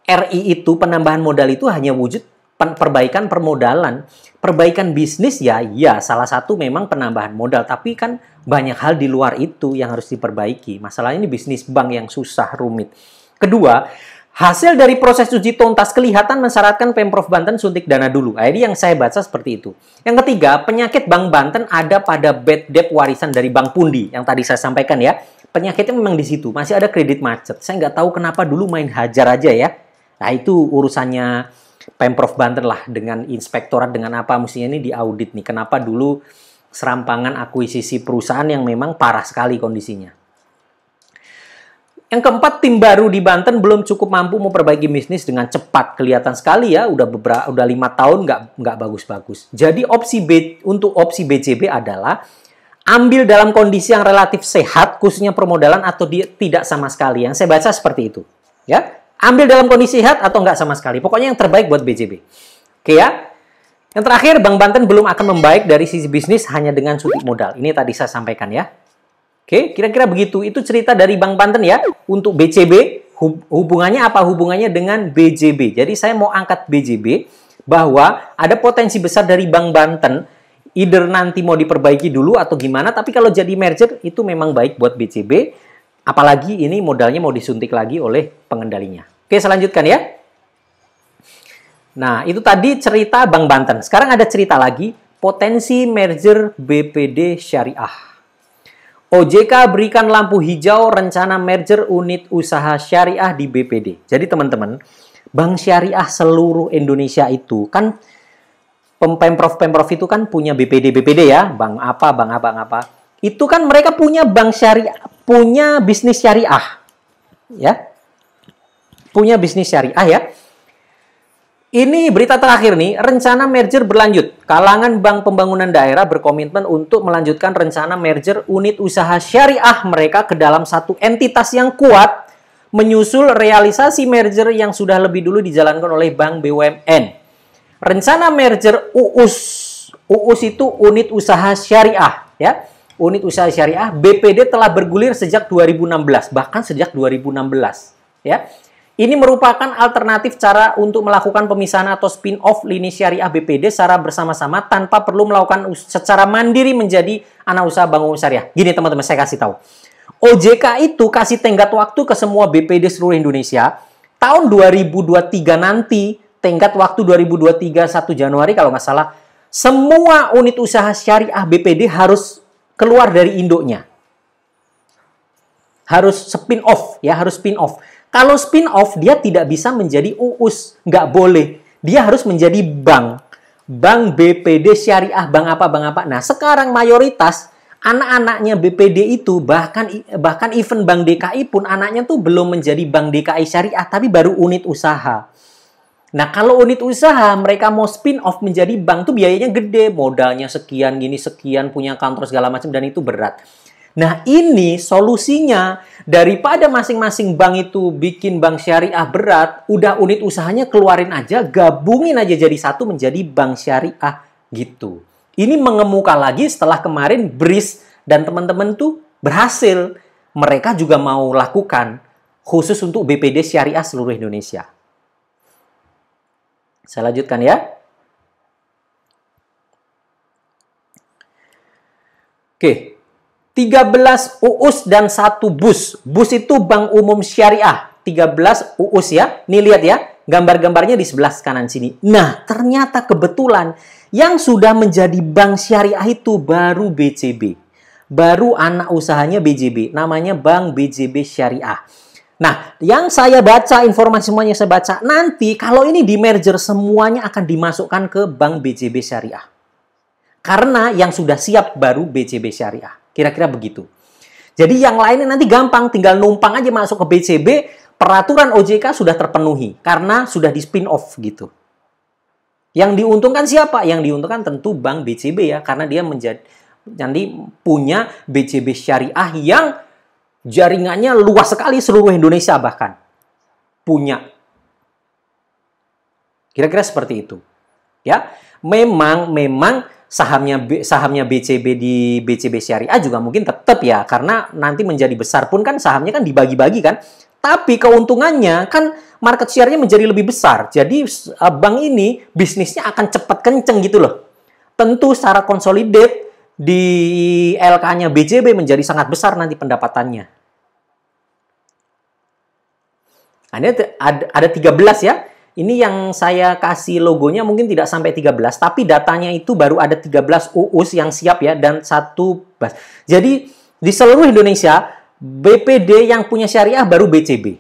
RI itu penambahan modal itu hanya wujud perbaikan permodalan. Perbaikan bisnis ya salah satu memang penambahan modal, tapi kan banyak hal di luar itu yang harus diperbaiki. Masalahnya ini bisnis bank yang susah, rumit. Kedua, Hasil dari proses uji tuntas kelihatan mensyaratkan Pemprov Banten suntik dana dulu. Nah, ini yang saya baca seperti itu. Yang ketiga, penyakit Bank Banten ada pada bad debt warisan dari Bank Pundi. Yang tadi saya sampaikan ya. Penyakitnya memang di situ. Masih ada kredit macet. Saya nggak tahu kenapa dulu main hajar aja ya. Nah, itu urusannya Pemprov Banten lah. Dengan inspektorat, dengan apa. Mestinya ini diaudit nih. Kenapa dulu serampangan akuisisi perusahaan yang memang parah sekali kondisinya. Yang keempat, tim baru di Banten belum cukup mampu memperbaiki bisnis dengan cepat. Kelihatan sekali ya, udah 5 tahun nggak bagus-bagus. Jadi untuk opsi BCB adalah ambil dalam kondisi yang relatif sehat, khususnya permodalan atau tidak sama sekali. Yang saya baca seperti itu. Ya, ambil dalam kondisi sehat atau nggak sama sekali. Pokoknya yang terbaik buat BCB. Oke ya. Yang terakhir, Bank Banten belum akan membaik dari sisi bisnis hanya dengan suntik modal. Ini tadi saya sampaikan ya. Oke, kira-kira begitu. Itu cerita dari Bank Banten ya. Untuk BCB, hubungannya apa? Hubungannya dengan BJB. Jadi saya mau angkat BJB bahwa ada potensi besar dari Bank Banten. Either nanti mau diperbaiki dulu atau gimana. Tapi kalau jadi merger, itu memang baik buat BCB. Apalagi ini modalnya mau disuntik lagi oleh pengendalinya. Oke, selanjutkan ya. Nah, itu tadi cerita Bank Banten. Sekarang ada cerita lagi. Potensi merger BPD Syariah. OJK berikan lampu hijau rencana merger unit usaha syariah di BPD. Jadi teman-teman, bank syariah seluruh Indonesia itu kan Pemprov itu kan punya BPD ya, bank apa. Itu kan mereka punya bank syariah, punya bisnis syariah. Ya. Punya bisnis syariah ya. Ini berita terakhir nih, rencana merger berlanjut. Kalangan Bank Pembangunan Daerah berkomitmen untuk melanjutkan rencana merger unit usaha syariah mereka ke dalam satu entitas yang kuat, menyusul realisasi merger yang sudah lebih dulu dijalankan oleh Bank BUMN. Rencana merger UUS itu unit usaha syariah, ya. Unit usaha syariah BPD telah bergulir sejak 2016, bahkan sejak 2016, ya. Ini merupakan alternatif cara untuk melakukan pemisahan atau spin-off lini syariah BPD secara bersama-sama tanpa perlu melakukan secara mandiri menjadi anak usaha bank umum syariah. Gini teman-teman, saya kasih tahu. OJK itu kasih tenggat waktu ke semua BPD seluruh Indonesia. Tahun 2023 nanti, tenggat waktu 2023 1 Januari kalau nggak salah, semua unit usaha syariah BPD harus keluar dari induknya. Harus spin-off, ya, harus spin-off. Kalau spin-off, dia tidak bisa menjadi UUS. Nggak boleh. Dia harus menjadi bank. Bank BPD Syariah, bank apa. Nah, sekarang mayoritas anak-anaknya BPD itu, bahkan even Bank DKI pun anaknya tuh belum menjadi Bank DKI Syariah, tapi baru unit usaha. Nah, kalau unit usaha, mereka mau spin-off menjadi bank tuh biayanya gede. Modalnya sekian, sekian, punya kantor segala macam, dan itu berat. Nah, ini solusinya, daripada masing-masing bank itu bikin bank syariah berat, udah unit usahanya keluarin aja, gabungin aja jadi satu menjadi bank syariah gitu. Ini mengemuka lagi setelah kemarin BRIS dan teman-teman tuh berhasil. Mereka juga mau lakukan khusus untuk BPD syariah seluruh Indonesia. Saya lanjutkan ya. Oke. 13 UUS dan 1 BUS. BUS itu Bank Umum Syariah. 13 UUS ya. Nih lihat ya. Gambar-gambarnya di sebelah kanan sini. Nah, ternyata kebetulan yang sudah menjadi bank syariah itu baru BCB. Baru anak usahanya BJB. Namanya Bank BJB Syariah. Nah, yang saya baca, informasi semuanya saya baca. Nanti kalau ini di merger semuanya akan dimasukkan ke Bank BJB Syariah. Karena yang sudah siap baru BJB Syariah. Kira-kira begitu. Jadi yang lainnya nanti gampang, tinggal numpang aja masuk ke BCB, peraturan OJK sudah terpenuhi karena sudah di spin off gitu. Yang diuntungkan siapa? Yang diuntungkan tentu Bank BCB ya, karena dia nanti punya BCB Syariah yang jaringannya luas sekali seluruh Indonesia bahkan. Punya. Kira-kira seperti itu. Ya, memang sahamnya BCB di BCB Syariah juga mungkin tetap ya, karena nanti menjadi besar pun kan sahamnya kan dibagi-bagi kan. Tapi keuntungannya kan market share-nya menjadi lebih besar. Jadi bank ini bisnisnya akan cepat kenceng gitu loh. Tentu secara konsolidate di LK-nya BJB menjadi sangat besar nanti pendapatannya. Nah, ini ada 13 ya. Ini yang saya kasih logonya mungkin tidak sampai 13, tapi datanya itu baru ada 13 UUS yang siap ya, dan 1 BAS. Jadi di seluruh Indonesia, BPD yang punya syariah baru BCB.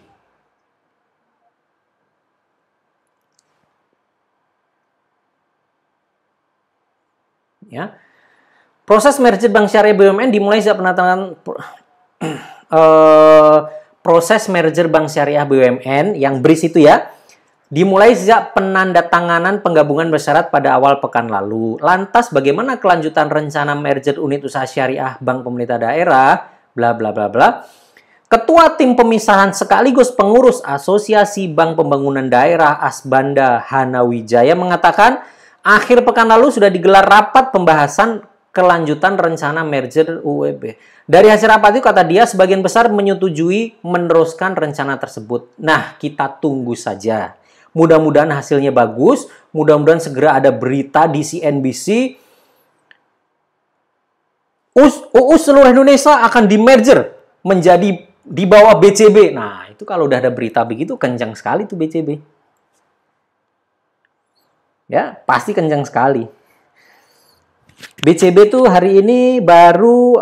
Ya. Proses merger Bank Syariah BUMN dimulai sejak penandatanganan proses merger Bank Syariah BUMN yang BRIS itu ya, dimulai sejak penandatanganan penggabungan bersyarat pada awal pekan lalu. Lantas bagaimana kelanjutan rencana merger unit usaha syariah Bank Pemerintah Daerah, bla bla bla bla. Ketua Tim Pemisahan sekaligus pengurus Asosiasi Bank Pembangunan Daerah Asbanda Hanawijaya mengatakan, akhir pekan lalu sudah digelar rapat pembahasan kelanjutan rencana merger UEB. Dari hasil rapat itu, kata dia, sebagian besar menyetujui meneruskan rencana tersebut. Nah, kita tunggu saja. Mudah-mudahan hasilnya bagus, mudah-mudahan segera ada berita di CNBC. UUS seluruh Indonesia akan di-merger menjadi di bawah BCB. Nah, itu kalau udah ada berita begitu, kencang sekali tuh BCB. Ya, pasti kencang sekali. BCB tuh hari ini baru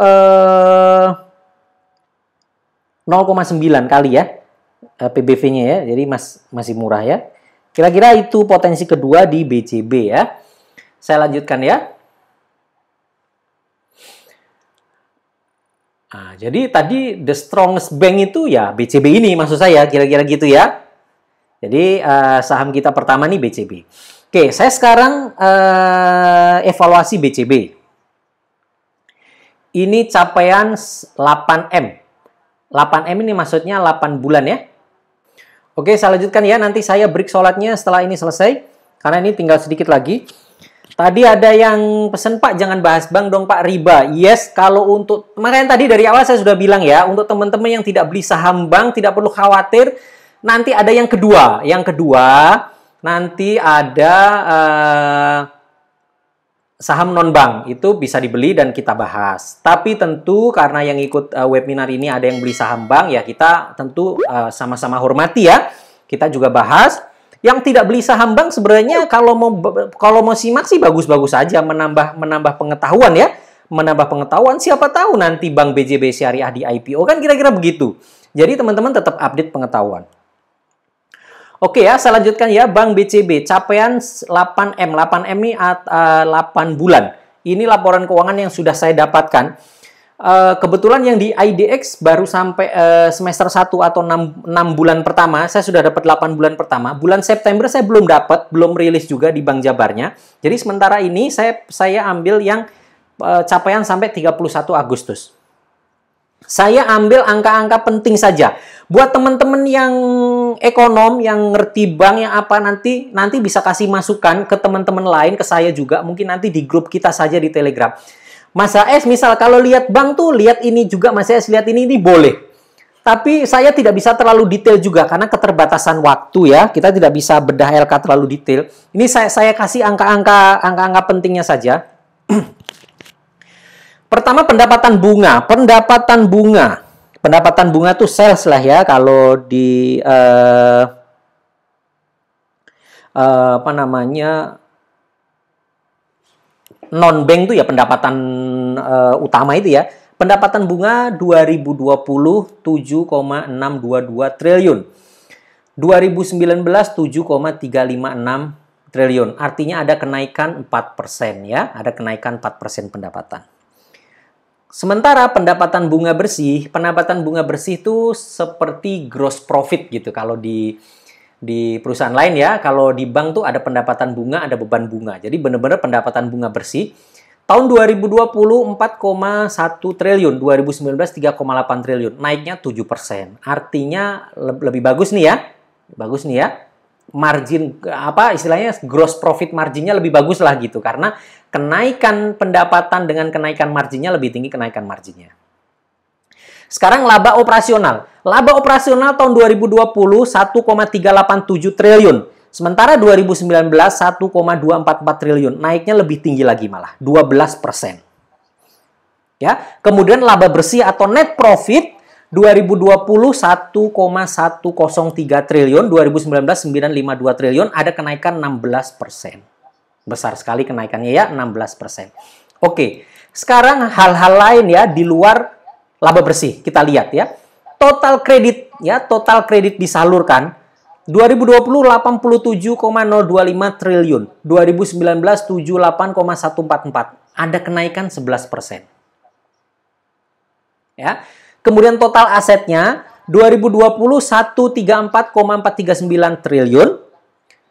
0,9 kali ya PBV-nya ya, jadi masih murah ya. Kira-kira itu potensi kedua di BCB ya. Saya lanjutkan ya. Nah, jadi tadi the strongest bank itu ya BCB ini, maksud saya kira-kira gitu ya. Jadi saham kita pertama nih BCB. Oke, saya sekarang evaluasi BCB. Ini capaian 8M. 8M ini maksudnya 8 bulan ya. Oke, saya lanjutkan ya. Nanti saya break sholatnya setelah ini selesai. Karena ini tinggal sedikit lagi. Tadi ada yang pesen, Pak, jangan bahas bank dong, Pak, riba. Yes, kalau untuk... Makanya tadi dari awal saya sudah bilang ya, untuk teman-teman yang tidak beli saham bank, tidak perlu khawatir. Nanti ada yang kedua. Yang kedua, nanti ada saham non-bank. Itu bisa dibeli dan kita bahas. Tapi tentu karena yang ikut webinar ini ada yang beli saham bank, ya kita tentu sama-sama hormati ya. Kita juga bahas. Yang tidak beli saham bank sebenarnya kalau mau simak sih bagus-bagus aja, menambah pengetahuan ya. Menambah pengetahuan, siapa tahu nanti Bank BJB Syariah di IPO, kan kira-kira begitu. Jadi teman-teman tetap update pengetahuan. Oke ya, saya lanjutkan ya. Bank BCB, capaian 8M. 8M ini 8 bulan. Ini laporan keuangan yang sudah saya dapatkan. Kebetulan yang di IDX baru sampai semester 1 atau 6 bulan pertama. Saya sudah dapat 8 bulan pertama. Bulan September saya belum dapat, belum rilis juga di Bank Jabarnya. Jadi sementara ini saya ambil yang capaian sampai 31 Agustus. Saya ambil angka-angka penting saja. Buat teman-teman yang ekonom, yang ngerti bank, yang apa, nanti bisa kasih masukan ke teman-teman lain, ke saya juga. Mungkin nanti di grup kita saja di Telegram. Mas AS, misal kalau lihat bank tuh, lihat ini juga, Mas AS lihat ini boleh. Tapi saya tidak bisa terlalu detail juga, karena keterbatasan waktu ya. Kita tidak bisa bedah LK terlalu detail. Ini saya kasih angka-angka pentingnya saja. Pertama, pendapatan bunga. Pendapatan bunga tuh sales lah ya, kalau di non-bank tuh ya pendapatan utama itu ya. Pendapatan bunga 2020 7,622 triliun. 2019 7,356 triliun. Artinya ada kenaikan 4% ya, ada kenaikan 4% pendapatan. Sementara pendapatan bunga bersih itu seperti gross profit gitu kalau di perusahaan lain ya. Kalau di bank tuh ada pendapatan bunga, ada beban bunga. Jadi benar-benar pendapatan bunga bersih. Tahun 2020 4,1 triliun, 2019 3,8 triliun, naiknya 7%. Artinya lebih bagus nih ya. Bagus nih ya. Margin istilahnya gross profit marginnya lebih bagus lah gitu, karena kenaikan pendapatan dengan kenaikan marginnya lebih tinggi kenaikan marginnya. Sekarang laba operasional. Laba operasional tahun 2020 1,387 triliun. Sementara 2019 1,244 triliun. Naiknya lebih tinggi lagi malah, 12%. Ya. Kemudian laba bersih atau net profit 2020 1,103 triliun, 2019 952 triliun, ada kenaikan 16%. Besar sekali kenaikannya ya, 16%. Oke, sekarang hal-hal lain ya di luar laba bersih. Kita lihat ya. Total kredit ya, total kredit disalurkan 2020 87,025 triliun, 2019 78,144. Ada kenaikan 11%. Ya. Kemudian total asetnya 2020 134,439 triliun,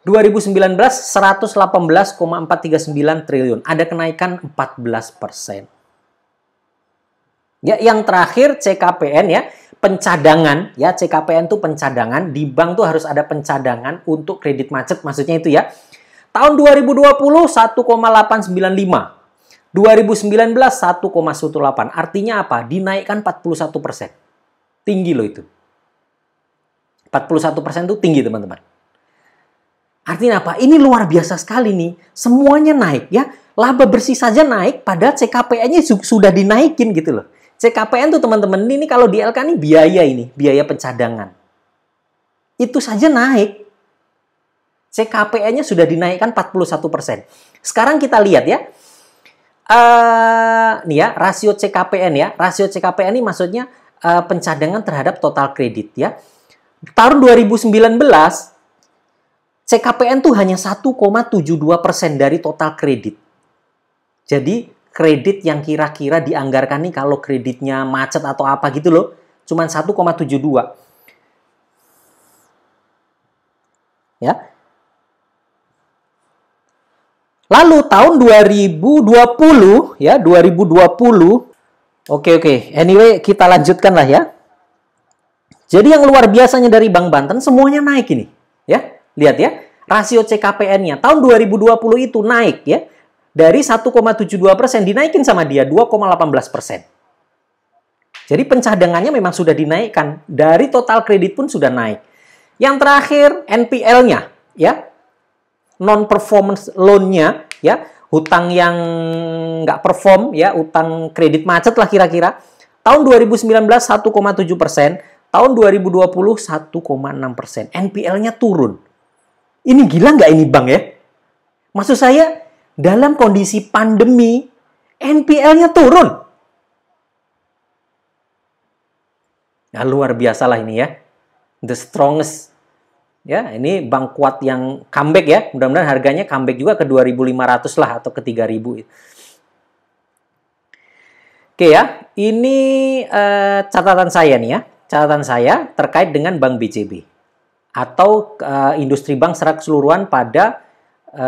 2019 118,439 triliun. Ada kenaikan 14%. Ya, yang terakhir CKPN ya, pencadangan ya, CKPN itu pencadangan, di bank tuh harus ada pencadangan untuk kredit macet, maksudnya itu ya. Tahun 2020 1,895. 2019 1,18. Artinya apa? Dinaikkan 41%. Tinggi loh itu. 41% itu tinggi, teman-teman. Artinya apa? Ini luar biasa sekali nih. Semuanya naik ya. Laba bersih saja naik, padahal CKPN-nya sudah dinaikin gitu loh. CKPN tuh teman-teman, ini kalau di LK ini, biaya pencadangan. Itu saja naik. CKPN-nya sudah dinaikkan 41%. Sekarang kita lihat ya. Nih ya, rasio CKPN ya. Rasio CKPN ini maksudnya pencadangan terhadap total kredit ya. Tahun 2019 CKPN tuh hanya 1,72% dari total kredit. Jadi kredit yang kira-kira dianggarkan nih kalau kreditnya macet atau apa gitu loh, cuman 1,72. Ya. Lalu tahun 2020 ya, 2020. Oke. Anyway, kita lanjutkan lah ya. Jadi yang luar biasanya dari Bank Banten semuanya naik ini, ya. Lihat ya, rasio CKPN-nya tahun 2020 itu naik ya. Dari 1,72% dinaikin sama dia 2,18%. Jadi pencadangannya memang sudah dinaikkan. Dari total kredit pun sudah naik. Yang terakhir NPL-nya ya. Non-performance loan-nya ya. Hutang yang nggak perform ya. Hutang kredit macet lah kira-kira. Tahun 2019 1,7%. Tahun 2020 1,6%. NPL-nya turun. Ini gila nggak ini bank ya? Maksud saya, dalam kondisi pandemi, NPL-nya turun. Nah, luar biasa lah ini ya. The strongest. Ya, ini bank kuat yang comeback ya. Mudah-mudahan harganya comeback juga ke 2.500 lah atau ke 3.000. Oke ya, ini catatan saya nih ya. Catatan saya terkait dengan Bank BJB. Atau industri bank secara keseluruhan pada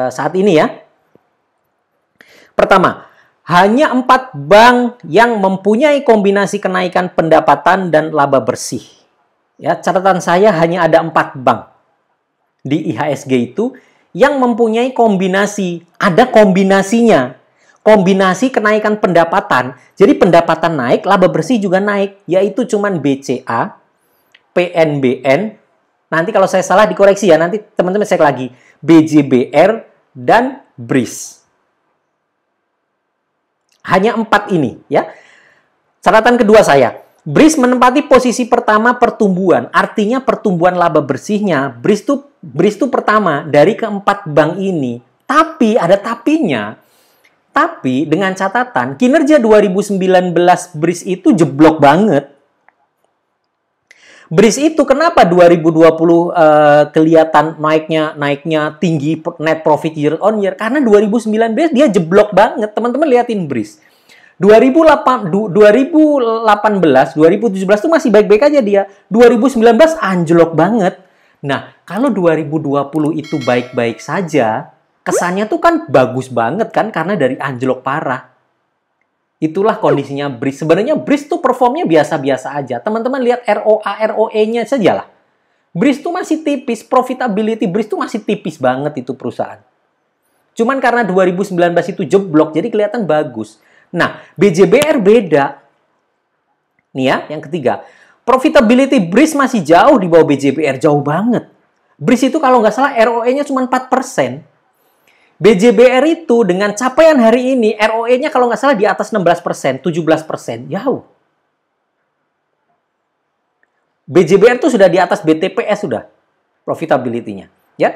saat ini ya. Pertama, hanya 4 bank yang mempunyai kombinasi kenaikan pendapatan dan laba bersih. Ya, catatan saya hanya ada 4 bank di IHSG itu yang mempunyai kombinasi, ada kombinasinya. Kombinasi kenaikan pendapatan. Jadi pendapatan naik, laba bersih juga naik, yaitu cuman BCA, PNBN. Nanti kalau saya salah dikoreksi ya, nanti teman-teman cek lagi. BJBR dan BRIS. Hanya 4 ini ya. Catatan kedua saya, BRIS menempati posisi pertama pertumbuhan. Artinya pertumbuhan laba bersihnya, BRIS itu pertama dari keempat bank ini. Tapi ada tapinya. Tapi dengan catatan kinerja 2019 BRIS itu jeblok banget. BRIS itu kenapa 2020 kelihatan naiknya tinggi net profit year on year? Karena 2019 dia jeblok banget. Teman-teman liatin BRIS. 2018, 2017 itu masih baik-baik aja dia. 2019 anjlok banget. Nah, kalau 2020 itu baik-baik saja, kesannya tuh kan bagus banget kan karena dari anjlok parah. Itulah kondisinya BRIS. Sebenarnya BRIS tuh performnya biasa-biasa aja. Teman-teman lihat ROA, ROE-nya saja lah. BRIS tuh masih tipis. Profitability BRIS tuh masih tipis banget itu perusahaan. Cuman karena 2019 itu jeblok, jadi kelihatan bagus. Nah, BJBR beda. Nih ya, yang ketiga. Profitability BRIS masih jauh di bawah BJBR. Jauh banget. BRIS itu kalau nggak salah ROE-nya cuma 4%. BJBR itu dengan capaian hari ini, ROE-nya kalau nggak salah di atas 16%, 17%. Jauh. BJBR itu sudah di atas BTPS sudah profitability-nya, ya.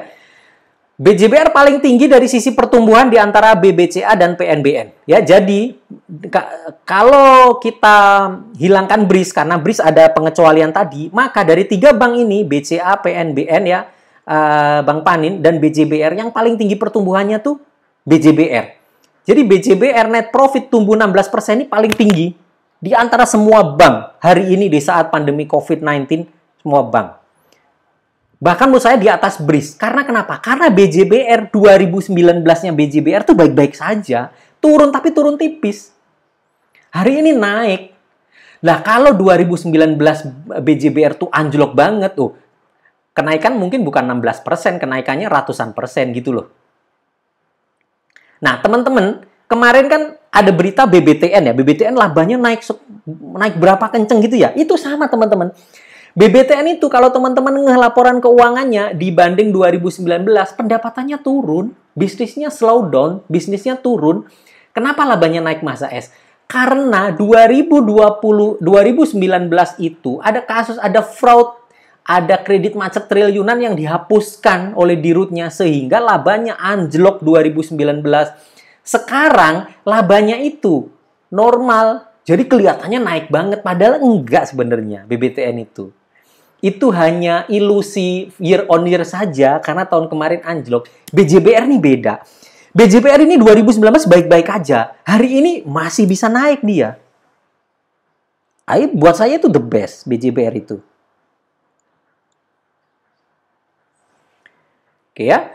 BJBR paling tinggi dari sisi pertumbuhan di antara BBCA dan PNBN. Ya, jadi kalau kita hilangkan BRIS karena BRIS ada pengecualian tadi, maka dari 3 bank ini BCA, PNBN ya, Bank Panin dan BJBR yang paling tinggi pertumbuhannya tuh BJBR. Jadi BJBR net profit tumbuh 16% ini paling tinggi di antara semua bank hari ini di saat pandemi COVID-19 semua bank. Bahkan menurut saya di atas BRIS. Karena kenapa? Karena BJBR 2019-nya BJBR tuh baik-baik saja. Turun tapi turun tipis. Hari ini naik. Nah, kalau 2019 BJBR tuh anjlok banget tuh. Kenaikan mungkin bukan 16%, kenaikannya ratusan persen gitu loh. Nah, teman-teman, kemarin kan ada berita BBTN ya. BBTN labanya naik berapa kenceng gitu ya. Itu sama teman-teman. BBTN itu kalau teman-teman ngelaporan keuangannya dibanding 2019, pendapatannya turun, bisnisnya slow down, bisnisnya turun. Kenapa labanya naik masa es? Karena 2019 itu ada kasus, ada fraud, ada kredit macet triliunan yang dihapuskan oleh dirutnya sehingga labanya anjlok 2019. Sekarang labanya itu normal. Jadi kelihatannya naik banget padahal enggak sebenarnya BBTN itu. Itu hanya ilusi year on year saja karena tahun kemarin anjlok. BJBR ini beda. BJBR ini 2019 baik-baik aja. Hari ini masih bisa naik dia. Buat saya itu the best BJBR itu. Oke ya.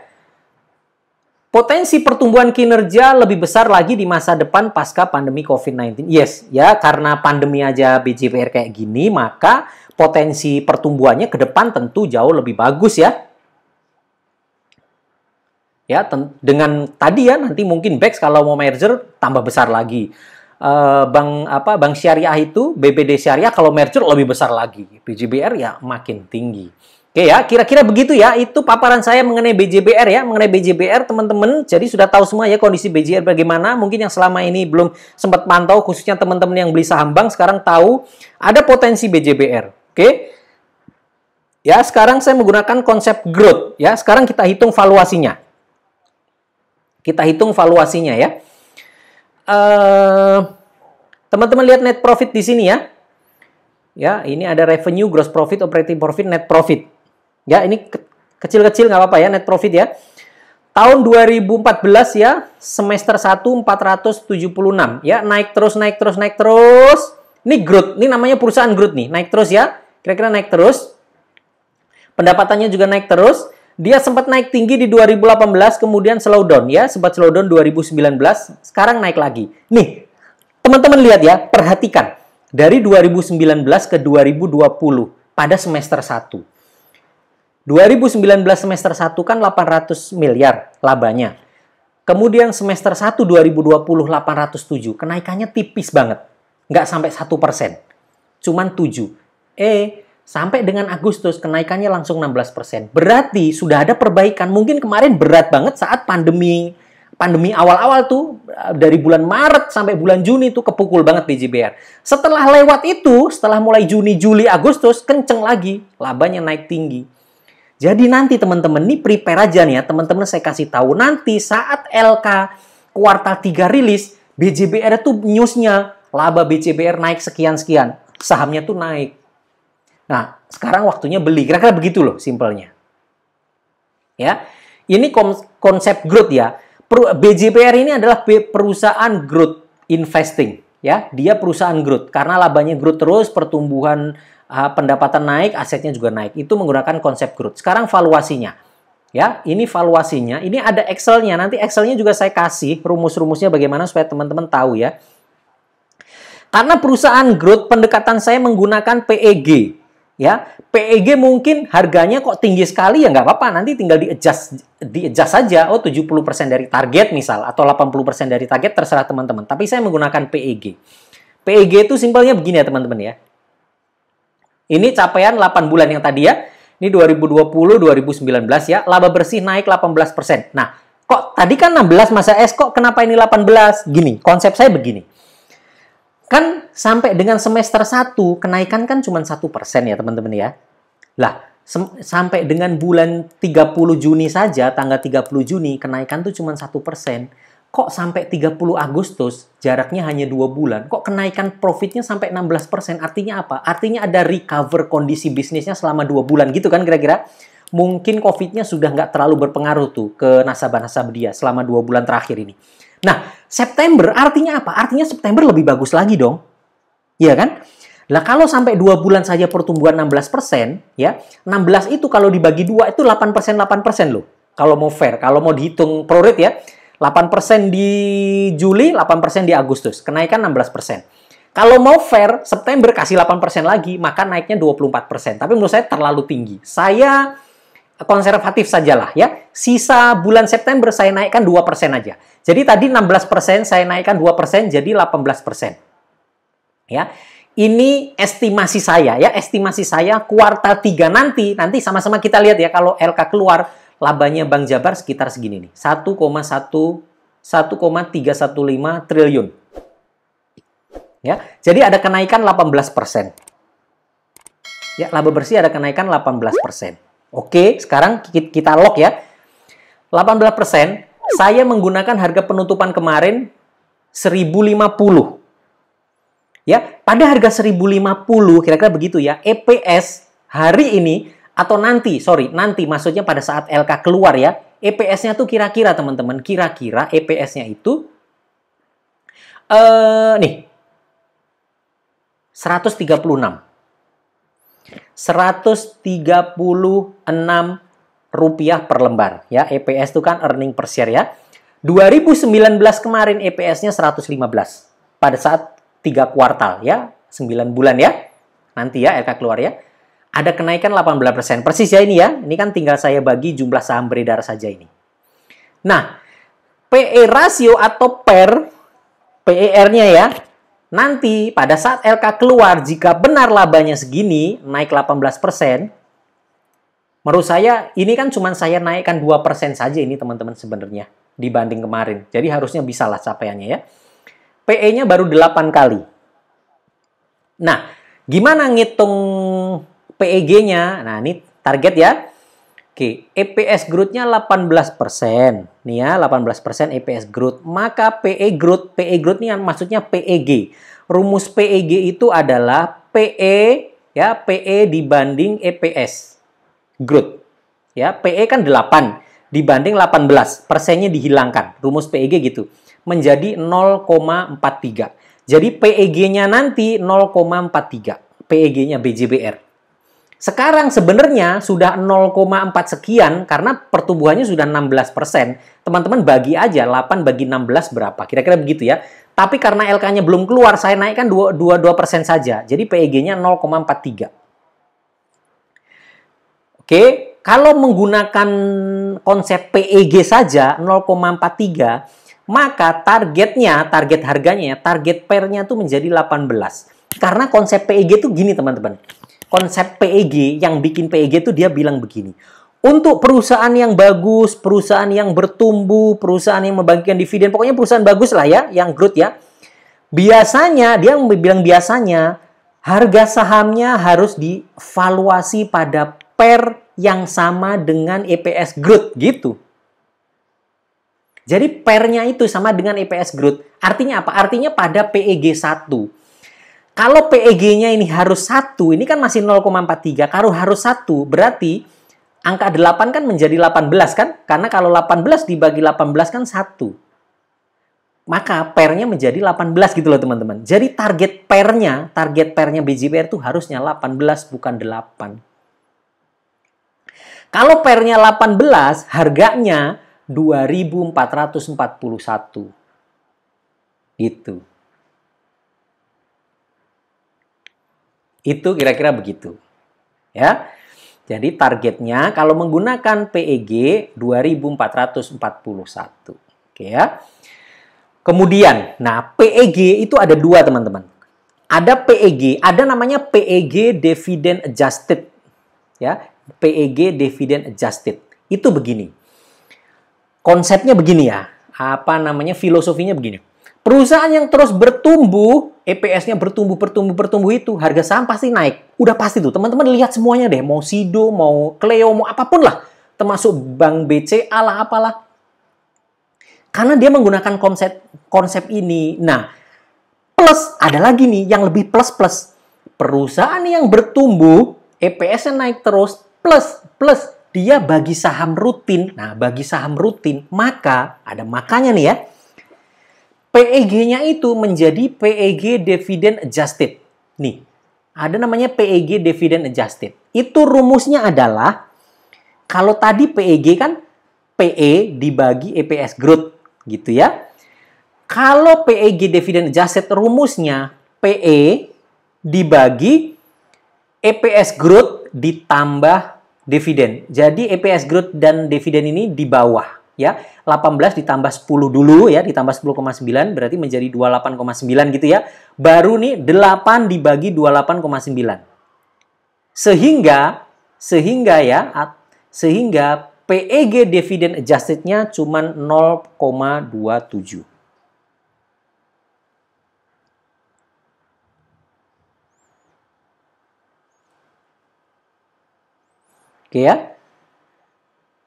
Potensi pertumbuhan kinerja lebih besar lagi di masa depan pasca pandemi COVID-19. Yes, ya karena pandemi aja BJBR kayak gini, maka potensi pertumbuhannya ke depan tentu jauh lebih bagus ya. Ya, dengan tadi ya nanti mungkin BEX kalau mau merger tambah besar lagi. Bank syariah itu BBD Syariah kalau merger lebih besar lagi. BJBR ya makin tinggi. Oke ya, kira-kira begitu ya. Itu paparan saya mengenai BJBR ya, mengenai BJBR teman-teman. Jadi sudah tahu semua ya kondisi BJBR bagaimana. Mungkin yang selama ini belum sempat pantau, khususnya teman-teman yang beli saham bank sekarang tahu ada potensi BJBR. Oke. Ya, sekarang saya menggunakan konsep growth ya. Sekarang kita hitung valuasinya. Kita hitung valuasinya ya. Teman-teman lihat net profit di sini ya. Ya, ini ada revenue, gross profit, operating profit, net profit. Ya, ini kecil-kecil nggak apa-apa ya, net profit ya. Tahun 2014 ya, semester 1 476 ya, naik terus. Ini growth, ini namanya perusahaan growth nih, naik terus ya. Kira-kira naik terus. Pendapatannya juga naik terus. Dia sempat naik tinggi di 2018, kemudian slow down ya, sempat slow down 2019, sekarang naik lagi. Nih, teman-teman lihat ya, perhatikan. Dari 2019 ke 2020 pada semester 1. 2019 semester 1 kan 800 miliar labanya. Kemudian semester 1 2020 807. Kenaikannya tipis banget. Nggak sampai 1%. Cuman 7. Sampai dengan Agustus kenaikannya langsung 16%. Berarti sudah ada perbaikan. Mungkin kemarin berat banget saat pandemi awal-awal tuh dari bulan Maret sampai bulan Juni tuh kepukul banget BJBR. Setelah lewat itu, setelah mulai Juni, Juli, Agustus kenceng lagi, labanya naik tinggi. Jadi nanti teman-teman nih prepare aja nih ya, teman-teman saya kasih tahu nanti saat LK kuartal 3 rilis, BJBR itu newsnya laba BJBR naik sekian-sekian, sahamnya tuh naik. Nah, sekarang waktunya beli. Kira-kira begitu loh simpelnya. Ya. Ini konsep growth ya. BJBR ini adalah perusahaan growth investing ya. Dia perusahaan growth karena labanya growth terus, pertumbuhan pendapatan naik, asetnya juga naik. Itu menggunakan konsep growth. Sekarang valuasinya. Ya, ini valuasinya. Ini ada Excel-nya. Nanti Excel-nya juga saya kasih rumus-rumusnya bagaimana supaya teman-teman tahu ya. Karena perusahaan growth pendekatan saya menggunakan PEG. Ya, PEG mungkin harganya kok tinggi sekali ya nggak apa-apa, nanti tinggal di-adjust saja. Oh, 70% dari target misal atau 80% dari target terserah teman-teman. Tapi saya menggunakan PEG. PEG itu simpelnya begini ya teman-teman ya. Ini capaian 8 bulan yang tadi ya. Ini 2020, 2019 ya. Laba bersih naik 18%. Nah, kok tadi kan 16 masa S, kok kenapa ini 18? Gini, konsep saya begini. Kan sampai dengan semester 1, kenaikan kan cuma 1% ya teman-teman ya. Lah, sampai dengan bulan 30 Juni saja, tanggal 30 Juni, kenaikan tuh cuma 1%. Kok sampai 30 Agustus, jaraknya hanya 2 bulan, kok kenaikan profitnya sampai 16%? Artinya apa? Artinya ada recover kondisi bisnisnya selama 2 bulan gitu kan kira-kira? Mungkin COVID-nya sudah nggak terlalu berpengaruh tuh ke nasabah-nasabah dia selama 2 bulan terakhir ini. Nah, September artinya apa? Artinya September lebih bagus lagi dong. Iya kan? Lah kalau sampai 2 bulan saja pertumbuhan 16%, ya, 16 itu kalau dibagi 2 itu 8% loh. Kalau mau fair, kalau mau dihitung pro rate ya, 8% di Juli, 8% di Agustus. Kenaikan 16%. Kalau mau fair, September kasih 8% lagi, maka naiknya 24%. Tapi menurut saya terlalu tinggi. Saya konservatif sajalah ya. Sisa bulan September saya naikkan 2% aja. Jadi tadi 16%, saya naikkan 2% jadi 18%. Ya. Ini estimasi saya ya, estimasi saya kuartal 3 nanti sama-sama kita lihat ya kalau LK keluar, labanya Bank Jabar sekitar segini nih. 1,315 triliun. Ya, jadi ada kenaikan 18%. Ya, laba bersih ada kenaikan 18%. Oke, sekarang kita lock ya. 18%, saya menggunakan harga penutupan kemarin 1050. Ya, pada harga 1050 kira-kira begitu ya. EPS hari ini atau nanti maksudnya pada saat LK keluar ya. EPS-nya tuh kira-kira teman-teman, kira-kira EPS-nya itu nih 136. 136 rupiah per lembar ya. EPS itu kan earning per share ya. 2019 kemarin EPS-nya 115 pada saat 3 kuartal ya, 9 bulan ya. Nanti ya LK keluar ya. Ada kenaikan 18%. Persis ya ini ya. Ini kan tinggal saya bagi jumlah saham beredar saja ini. Nah, PE rasio atau PER-nya ya. Nanti pada saat LK keluar jika benar labanya segini, naik 18%. Menurut saya ini kan cuma saya naikkan 2% saja ini teman-teman sebenarnya dibanding kemarin. Jadi harusnya bisalah capaiannya ya. PE-nya baru 8 kali. Nah, gimana ngitung PEG-nya? Nah, ini target ya. Oke, EPS growth-nya 18%. Nih ya, 18% EPS growth. Maka PE growth ini maksudnya PEG. Rumus PEG itu adalah PE ya, PE dibanding EPS growth. Ya, PE kan 8 dibanding 18. Persennya dihilangkan. Rumus PEG gitu. Menjadi 0,43. Jadi PEG-nya nanti 0,43. PEG-nya BJBR. Sekarang sebenarnya sudah 0,4 sekian karena pertumbuhannya sudah 16%. Teman-teman bagi aja 8 bagi 16 berapa. Kira-kira begitu ya. Tapi karena LK-nya belum keluar, saya naikkan 2% saja. Jadi PEG-nya 0,43. Oke, kalau menggunakan konsep PEG saja 0,43, maka target harganya, target pair-nya tuh menjadi 18. Karena konsep PEG itu gini teman-teman. Konsep PEG, yang bikin PEG itu dia bilang begini. Untuk perusahaan yang bagus, perusahaan yang bertumbuh, perusahaan yang membagikan dividen, pokoknya perusahaan bagus lah ya, yang growth ya. Biasanya, dia bilang biasanya, harga sahamnya harus divaluasi pada pair yang sama dengan EPS growth gitu. Jadi pair-nya itu sama dengan EPS growth. Artinya apa? Artinya pada PEG 1. Kalau PEG-nya ini harus 1, ini kan masih 0,43. Kalau harus 1, berarti angka 8 kan menjadi 18 kan? Karena kalau 18 dibagi 18 kan 1. Maka pair-nya menjadi 18 gitu loh teman-teman. Jadi target pair-nya BJBR itu harusnya 18 bukan 8. Kalau pair-nya 18, harganya 2.441. Gitu. Itu kira-kira begitu. Ya. Jadi targetnya kalau menggunakan PEG 2.441. Oke ya. Kemudian, nah PEG itu ada 2 teman-teman. Ada PEG, ada namanya PEG Dividend Adjusted. Ya, PEG Dividend Adjusted. Itu begini. Konsepnya begini ya. Filosofinya begini. Perusahaan yang terus bertumbuh, EPS-nya bertumbuh itu, harga saham pasti naik. Udah pasti tuh, teman-teman lihat semuanya deh. Mau Sido, mau Cleo, mau apapun lah. Termasuk Bank BCA lah, apalah. Karena dia menggunakan konsep ini. Nah, plus, ada lagi nih yang lebih plus-plus. Perusahaan yang bertumbuh, EPS-nya naik terus, plus, dia bagi saham rutin. Nah, bagi saham rutin, maka, ada makanya nih ya, PEG-nya itu menjadi PEG Dividend Adjusted. Nih, ada namanya PEG Dividend Adjusted. Itu rumusnya adalah, kalau tadi PEG kan PE dibagi EPS growth, gitu ya. Kalau PEG Dividend Adjusted rumusnya PE dibagi EPS growth ditambah dividen. Jadi EPS growth dan dividen ini di bawah. Ya, 18 ditambah 10 dulu ya, ditambah 10,9 berarti menjadi 28,9 gitu ya. Baru nih 8 dibagi 28,9. Sehingga PEG dividend adjusted-nya cuma 0,27. Oke ya.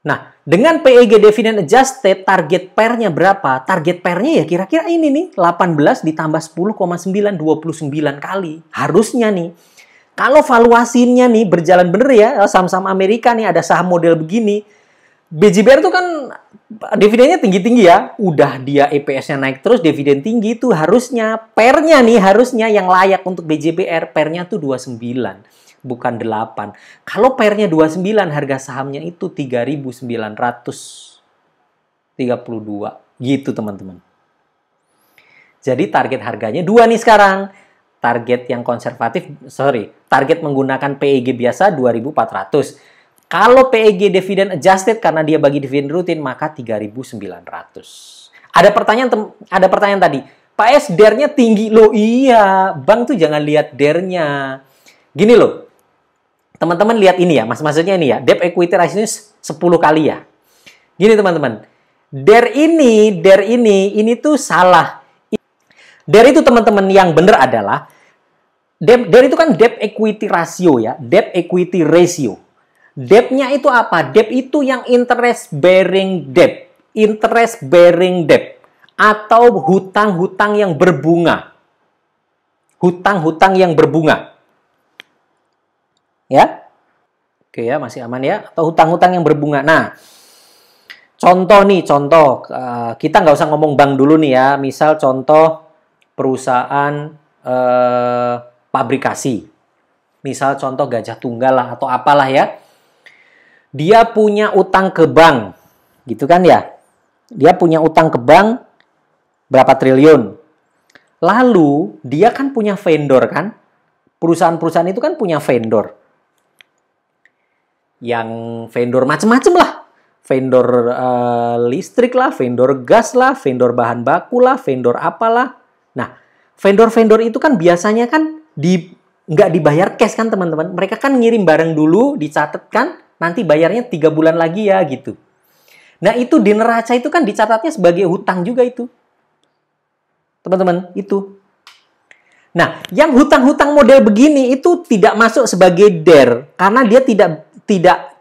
Nah, dengan PEG dividend adjusted, target pair-nya berapa? Target pair-nya ya kira-kira ini nih, 18 ditambah 10,9, 29 kali. Harusnya nih. Kalau valuasinya nih berjalan bener ya, saham-saham Amerika nih ada saham model begini. BJBR itu kan dividennya tinggi-tinggi ya. Udah dia EPS-nya naik terus, dividen tinggi itu harusnya, pair-nya nih harusnya yang layak untuk BJBR, pair-nya tuh 29. Bukan 8. Kalau pairnya 29, harga sahamnya itu 3.932. Gitu, teman-teman. Jadi target harganya 2 nih sekarang. Target yang konservatif, target menggunakan PEG biasa 2.400. Kalau PEG dividend adjusted karena dia bagi dividen rutin, maka 3.900. Ada pertanyaan tadi. Pak S, DER-nya tinggi. Loh iya, bank tuh jangan lihat DER-nya. Gini loh. Teman-teman lihat ini ya, maksudnya ini ya, debt equity ratio 10 kali ya. Gini teman-teman, DER ini tuh salah. DER itu teman-teman yang benar adalah, DER itu kan debt equity ratio ya, debt equity ratio. Debt-nya itu apa? Debt itu yang interest bearing debt. Interest bearing debt. Atau hutang-hutang yang berbunga. Hutang-hutang yang berbunga. Ya, oke ya, masih aman ya. Atau hutang-hutang yang berbunga. Nah, contoh kita nggak usah ngomong bank dulu nih ya. Misal contoh perusahaan pabrikasi. Misal contoh Gajah Tunggal lah atau apalah ya. Dia punya utang ke bank, gitu kan ya. Dia punya utang ke bank berapa triliun. Lalu dia kan punya vendor kan. Perusahaan-perusahaan itu kan punya vendor. Yang vendor macem-macem lah. Vendor listrik lah, vendor gas lah, vendor bahan baku lah, vendor apalah. Nah, vendor-vendor itu kan biasanya kan nggak dibayar cash kan teman-teman. Mereka kan ngirim barang dulu, dicatat kan, nanti bayarnya 3 bulan lagi ya gitu. Nah, itu di neraca itu kan dicatatnya sebagai hutang juga itu. Teman-teman, itu. Nah, yang hutang-hutang model begini itu tidak masuk sebagai DER karena dia tidak tidak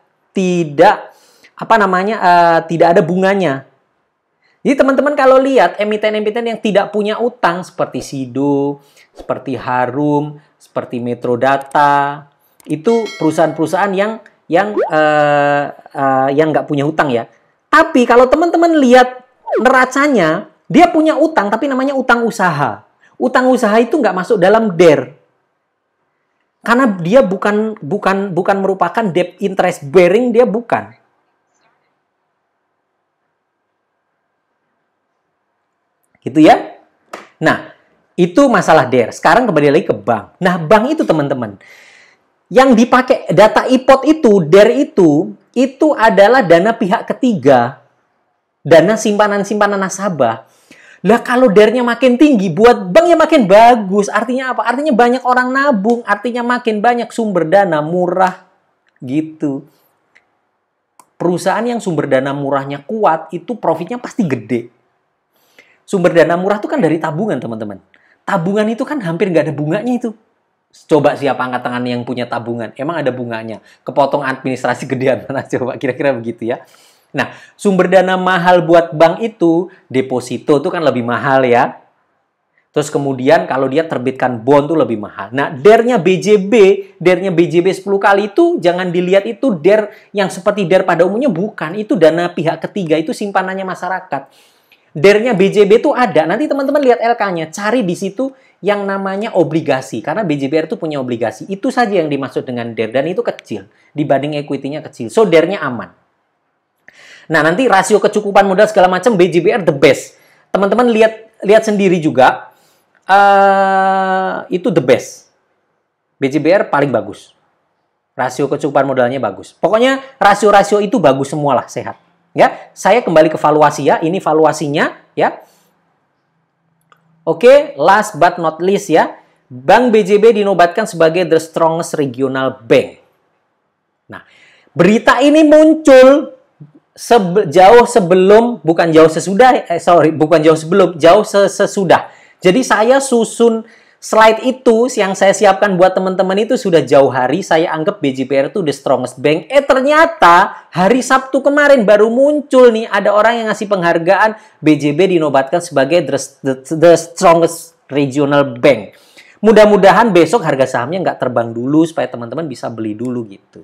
ada bunganya. Jadi teman-teman kalau lihat emiten-emiten yang tidak punya utang seperti Sido, seperti Harum, seperti Metrodata, itu perusahaan-perusahaan yang nggak punya utang ya. Tapi kalau teman-teman lihat neracanya, dia punya utang tapi namanya utang usaha. Utang usaha itu nggak masuk dalam DER. Karena dia bukan merupakan debt interest bearing, dia bukan. Gitu ya. Nah, itu masalah DER. Sekarang kembali lagi ke bank. Nah, bank itu teman-teman, yang dipakai data IPOT itu, DER itu adalah dana pihak ketiga. Dana simpanan nasabah. Lah kalau DER-nya makin tinggi, buat bank ya makin bagus. Artinya apa? Artinya banyak orang nabung. Artinya makin banyak sumber dana murah. Gitu. Perusahaan yang sumber dana murahnya kuat, itu profitnya pasti gede. Sumber dana murah itu kan dari tabungan, teman-teman. Tabungan itu kan hampir nggak ada bunganya itu. Coba siapa angkat tangan yang punya tabungan? Emang ada bunganya? Kepotong administrasi gedean mana coba? Kira-kira begitu ya. Nah, sumber dana mahal buat bank itu, deposito itu kan lebih mahal ya. Terus kemudian kalau dia terbitkan bond tuh lebih mahal. Nah, DER-nya BJB 10 kali itu jangan dilihat itu DER yang seperti DER pada umumnya, bukan. Itu dana pihak ketiga, itu simpanannya masyarakat. DER-nya BJB itu ada. Nanti teman-teman lihat LK-nya, cari di situ yang namanya obligasi. Karena BJBR itu punya obligasi. Itu saja yang dimaksud dengan DER dan itu kecil dibanding equity-nya kecil. So DER-nya aman. Nah, nanti rasio kecukupan modal segala macam BJBR the best. Teman-teman lihat sendiri juga. Itu the best. BJBR paling bagus. Rasio kecukupan modalnya bagus. Pokoknya rasio-rasio itu bagus semualah, sehat. Ya, saya kembali ke valuasi ya. Ini valuasinya ya. Oke, last but not least ya. Bank BJB dinobatkan sebagai the strongest regional bank. Nah, berita ini muncul jauh sebelum, bukan jauh sesudah, jauh sesudah. Jadi saya susun slide itu yang saya siapkan buat teman-teman itu sudah jauh hari. Saya anggap BJBR itu the strongest bank. Ternyata hari Sabtu kemarin baru muncul nih ada orang yang ngasih penghargaan BJB dinobatkan sebagai the strongest regional bank. Mudah-mudahan besok harga sahamnya nggak terbang dulu supaya teman-teman bisa beli dulu gitu.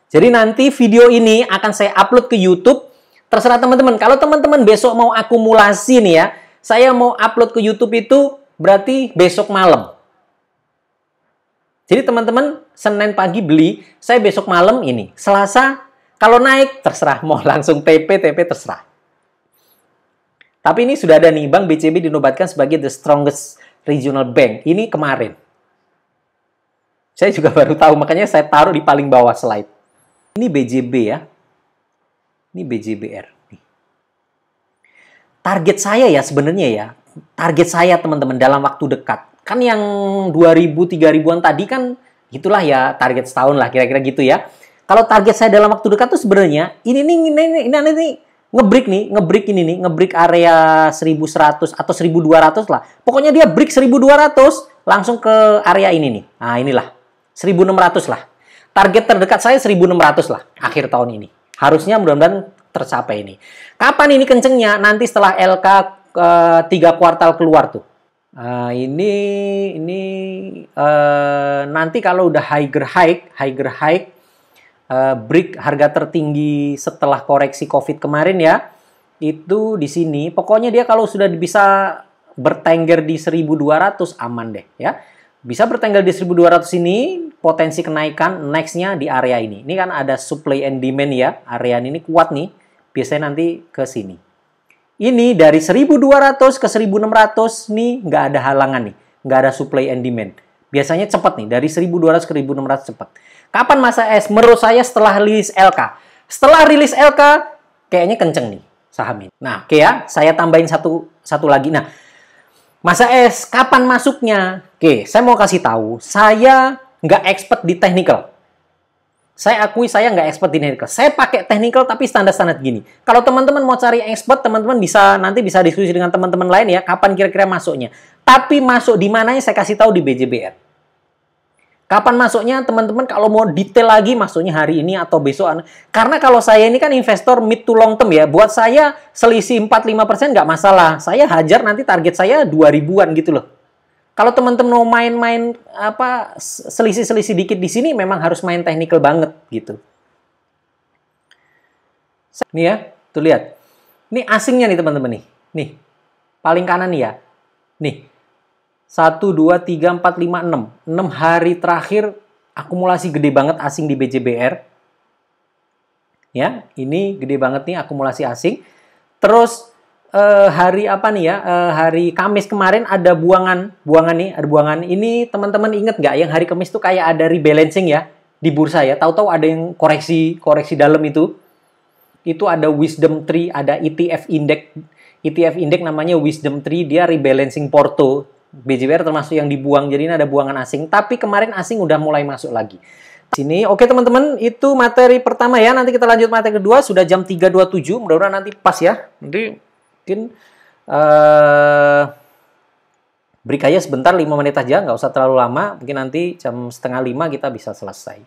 Jadi nanti video ini akan saya upload ke YouTube. Terserah teman-teman. Kalau teman-teman besok mau akumulasi nih ya, saya mau upload ke YouTube itu berarti besok malam. Jadi teman-teman Senin pagi beli, saya besok malam ini. Selasa kalau naik terserah, mau langsung TP terserah. Tapi ini sudah ada nih, Bank BJB dinobatkan sebagai the strongest regional bank. Ini kemarin. Saya juga baru tahu, makanya saya taruh di paling bawah slide. Ini BJB ya. Ini BJBR. Target saya ya sebenarnya ya. Target saya teman-teman dalam waktu dekat. Kan yang 2000, 3000-an tadi kan itulah ya target setahun lah kira-kira gitu ya. Kalau target saya dalam waktu dekat tuh sebenarnya ini ngebreak area 1100 atau 1200 lah. Pokoknya dia break 1200 langsung ke area ini nih. Nah, inilah 1600 lah. Target terdekat saya 1600 lah akhir tahun ini. Harusnya mudah-mudahan tercapai ini. Kapan ini kencengnya? Nanti setelah LK 3 kuartal keluar tuh. Nanti kalau udah higher high, break harga tertinggi setelah koreksi COVID kemarin ya, itu di sini. Pokoknya dia kalau sudah bisa bertengger di 1200 aman deh ya. Bisa bertengger di 1200 ini, potensi kenaikan next-nya di area ini. Ini kan ada supply and demand ya. Area ini kuat nih. Biasanya nanti ke sini. Ini dari 1200 ke 1600 nih nggak ada halangan nih. Nggak ada supply and demand. Biasanya cepat nih. Dari 1200 ke 1600 cepat. Kapan masa S? Menurut saya setelah rilis LK. Setelah rilis LK, kayaknya kenceng nih saham ini. Nah, oke ya. Saya tambahin satu lagi. Nah, masa S, kapan masuknya? Oke, saya mau kasih tahu. Saya nggak expert di technical. Saya akui saya nggak expert di technical. Saya pakai technical tapi standar-standar gini. Kalau teman-teman mau cari expert, teman-teman nanti bisa diskusi dengan teman-teman lain ya. Kapan kira-kira masuknya. Tapi masuk di mananya saya kasih tahu di BJBR. Kapan masuknya teman-teman kalau mau detail lagi masuknya hari ini atau besok. Karena kalau saya ini kan investor mid to long term ya. Buat saya selisih 4-5% nggak masalah. Saya hajar nanti target saya 2000-an gitu loh. Kalau teman-teman mau main-main selisih-selisih dikit di sini memang harus main technical banget gitu. Nih ya, tuh lihat. Ini asingnya nih teman-teman nih. Nih. Paling kanan nih ya. Nih. 1 2 3 4 5 6. 6 hari terakhir akumulasi gede banget asing di BJBR. Ya, ini gede banget nih akumulasi asing. Terus hari apa nih ya? Hari Kamis kemarin ada buangan nih, ada buangan. Ini teman-teman inget nggak yang hari Kamis tuh kayak ada rebalancing ya di bursa ya. Tahu-tahu ada yang koreksi dalam itu. Itu ada Wisdom Tree, ada ETF index namanya Wisdom Tree, dia rebalancing porto. BJBR termasuk yang dibuang, jadi ini ada buangan asing. Tapi kemarin asing udah mulai masuk lagi. Sini. Oke teman-teman, itu materi pertama ya. Nanti kita lanjut materi kedua. Sudah jam 3.27. Mudah-mudahan nanti pas ya. Nanti mungkin break aja sebentar 5 menit aja. Nggak usah terlalu lama. Mungkin nanti jam 4:30 kita bisa selesai.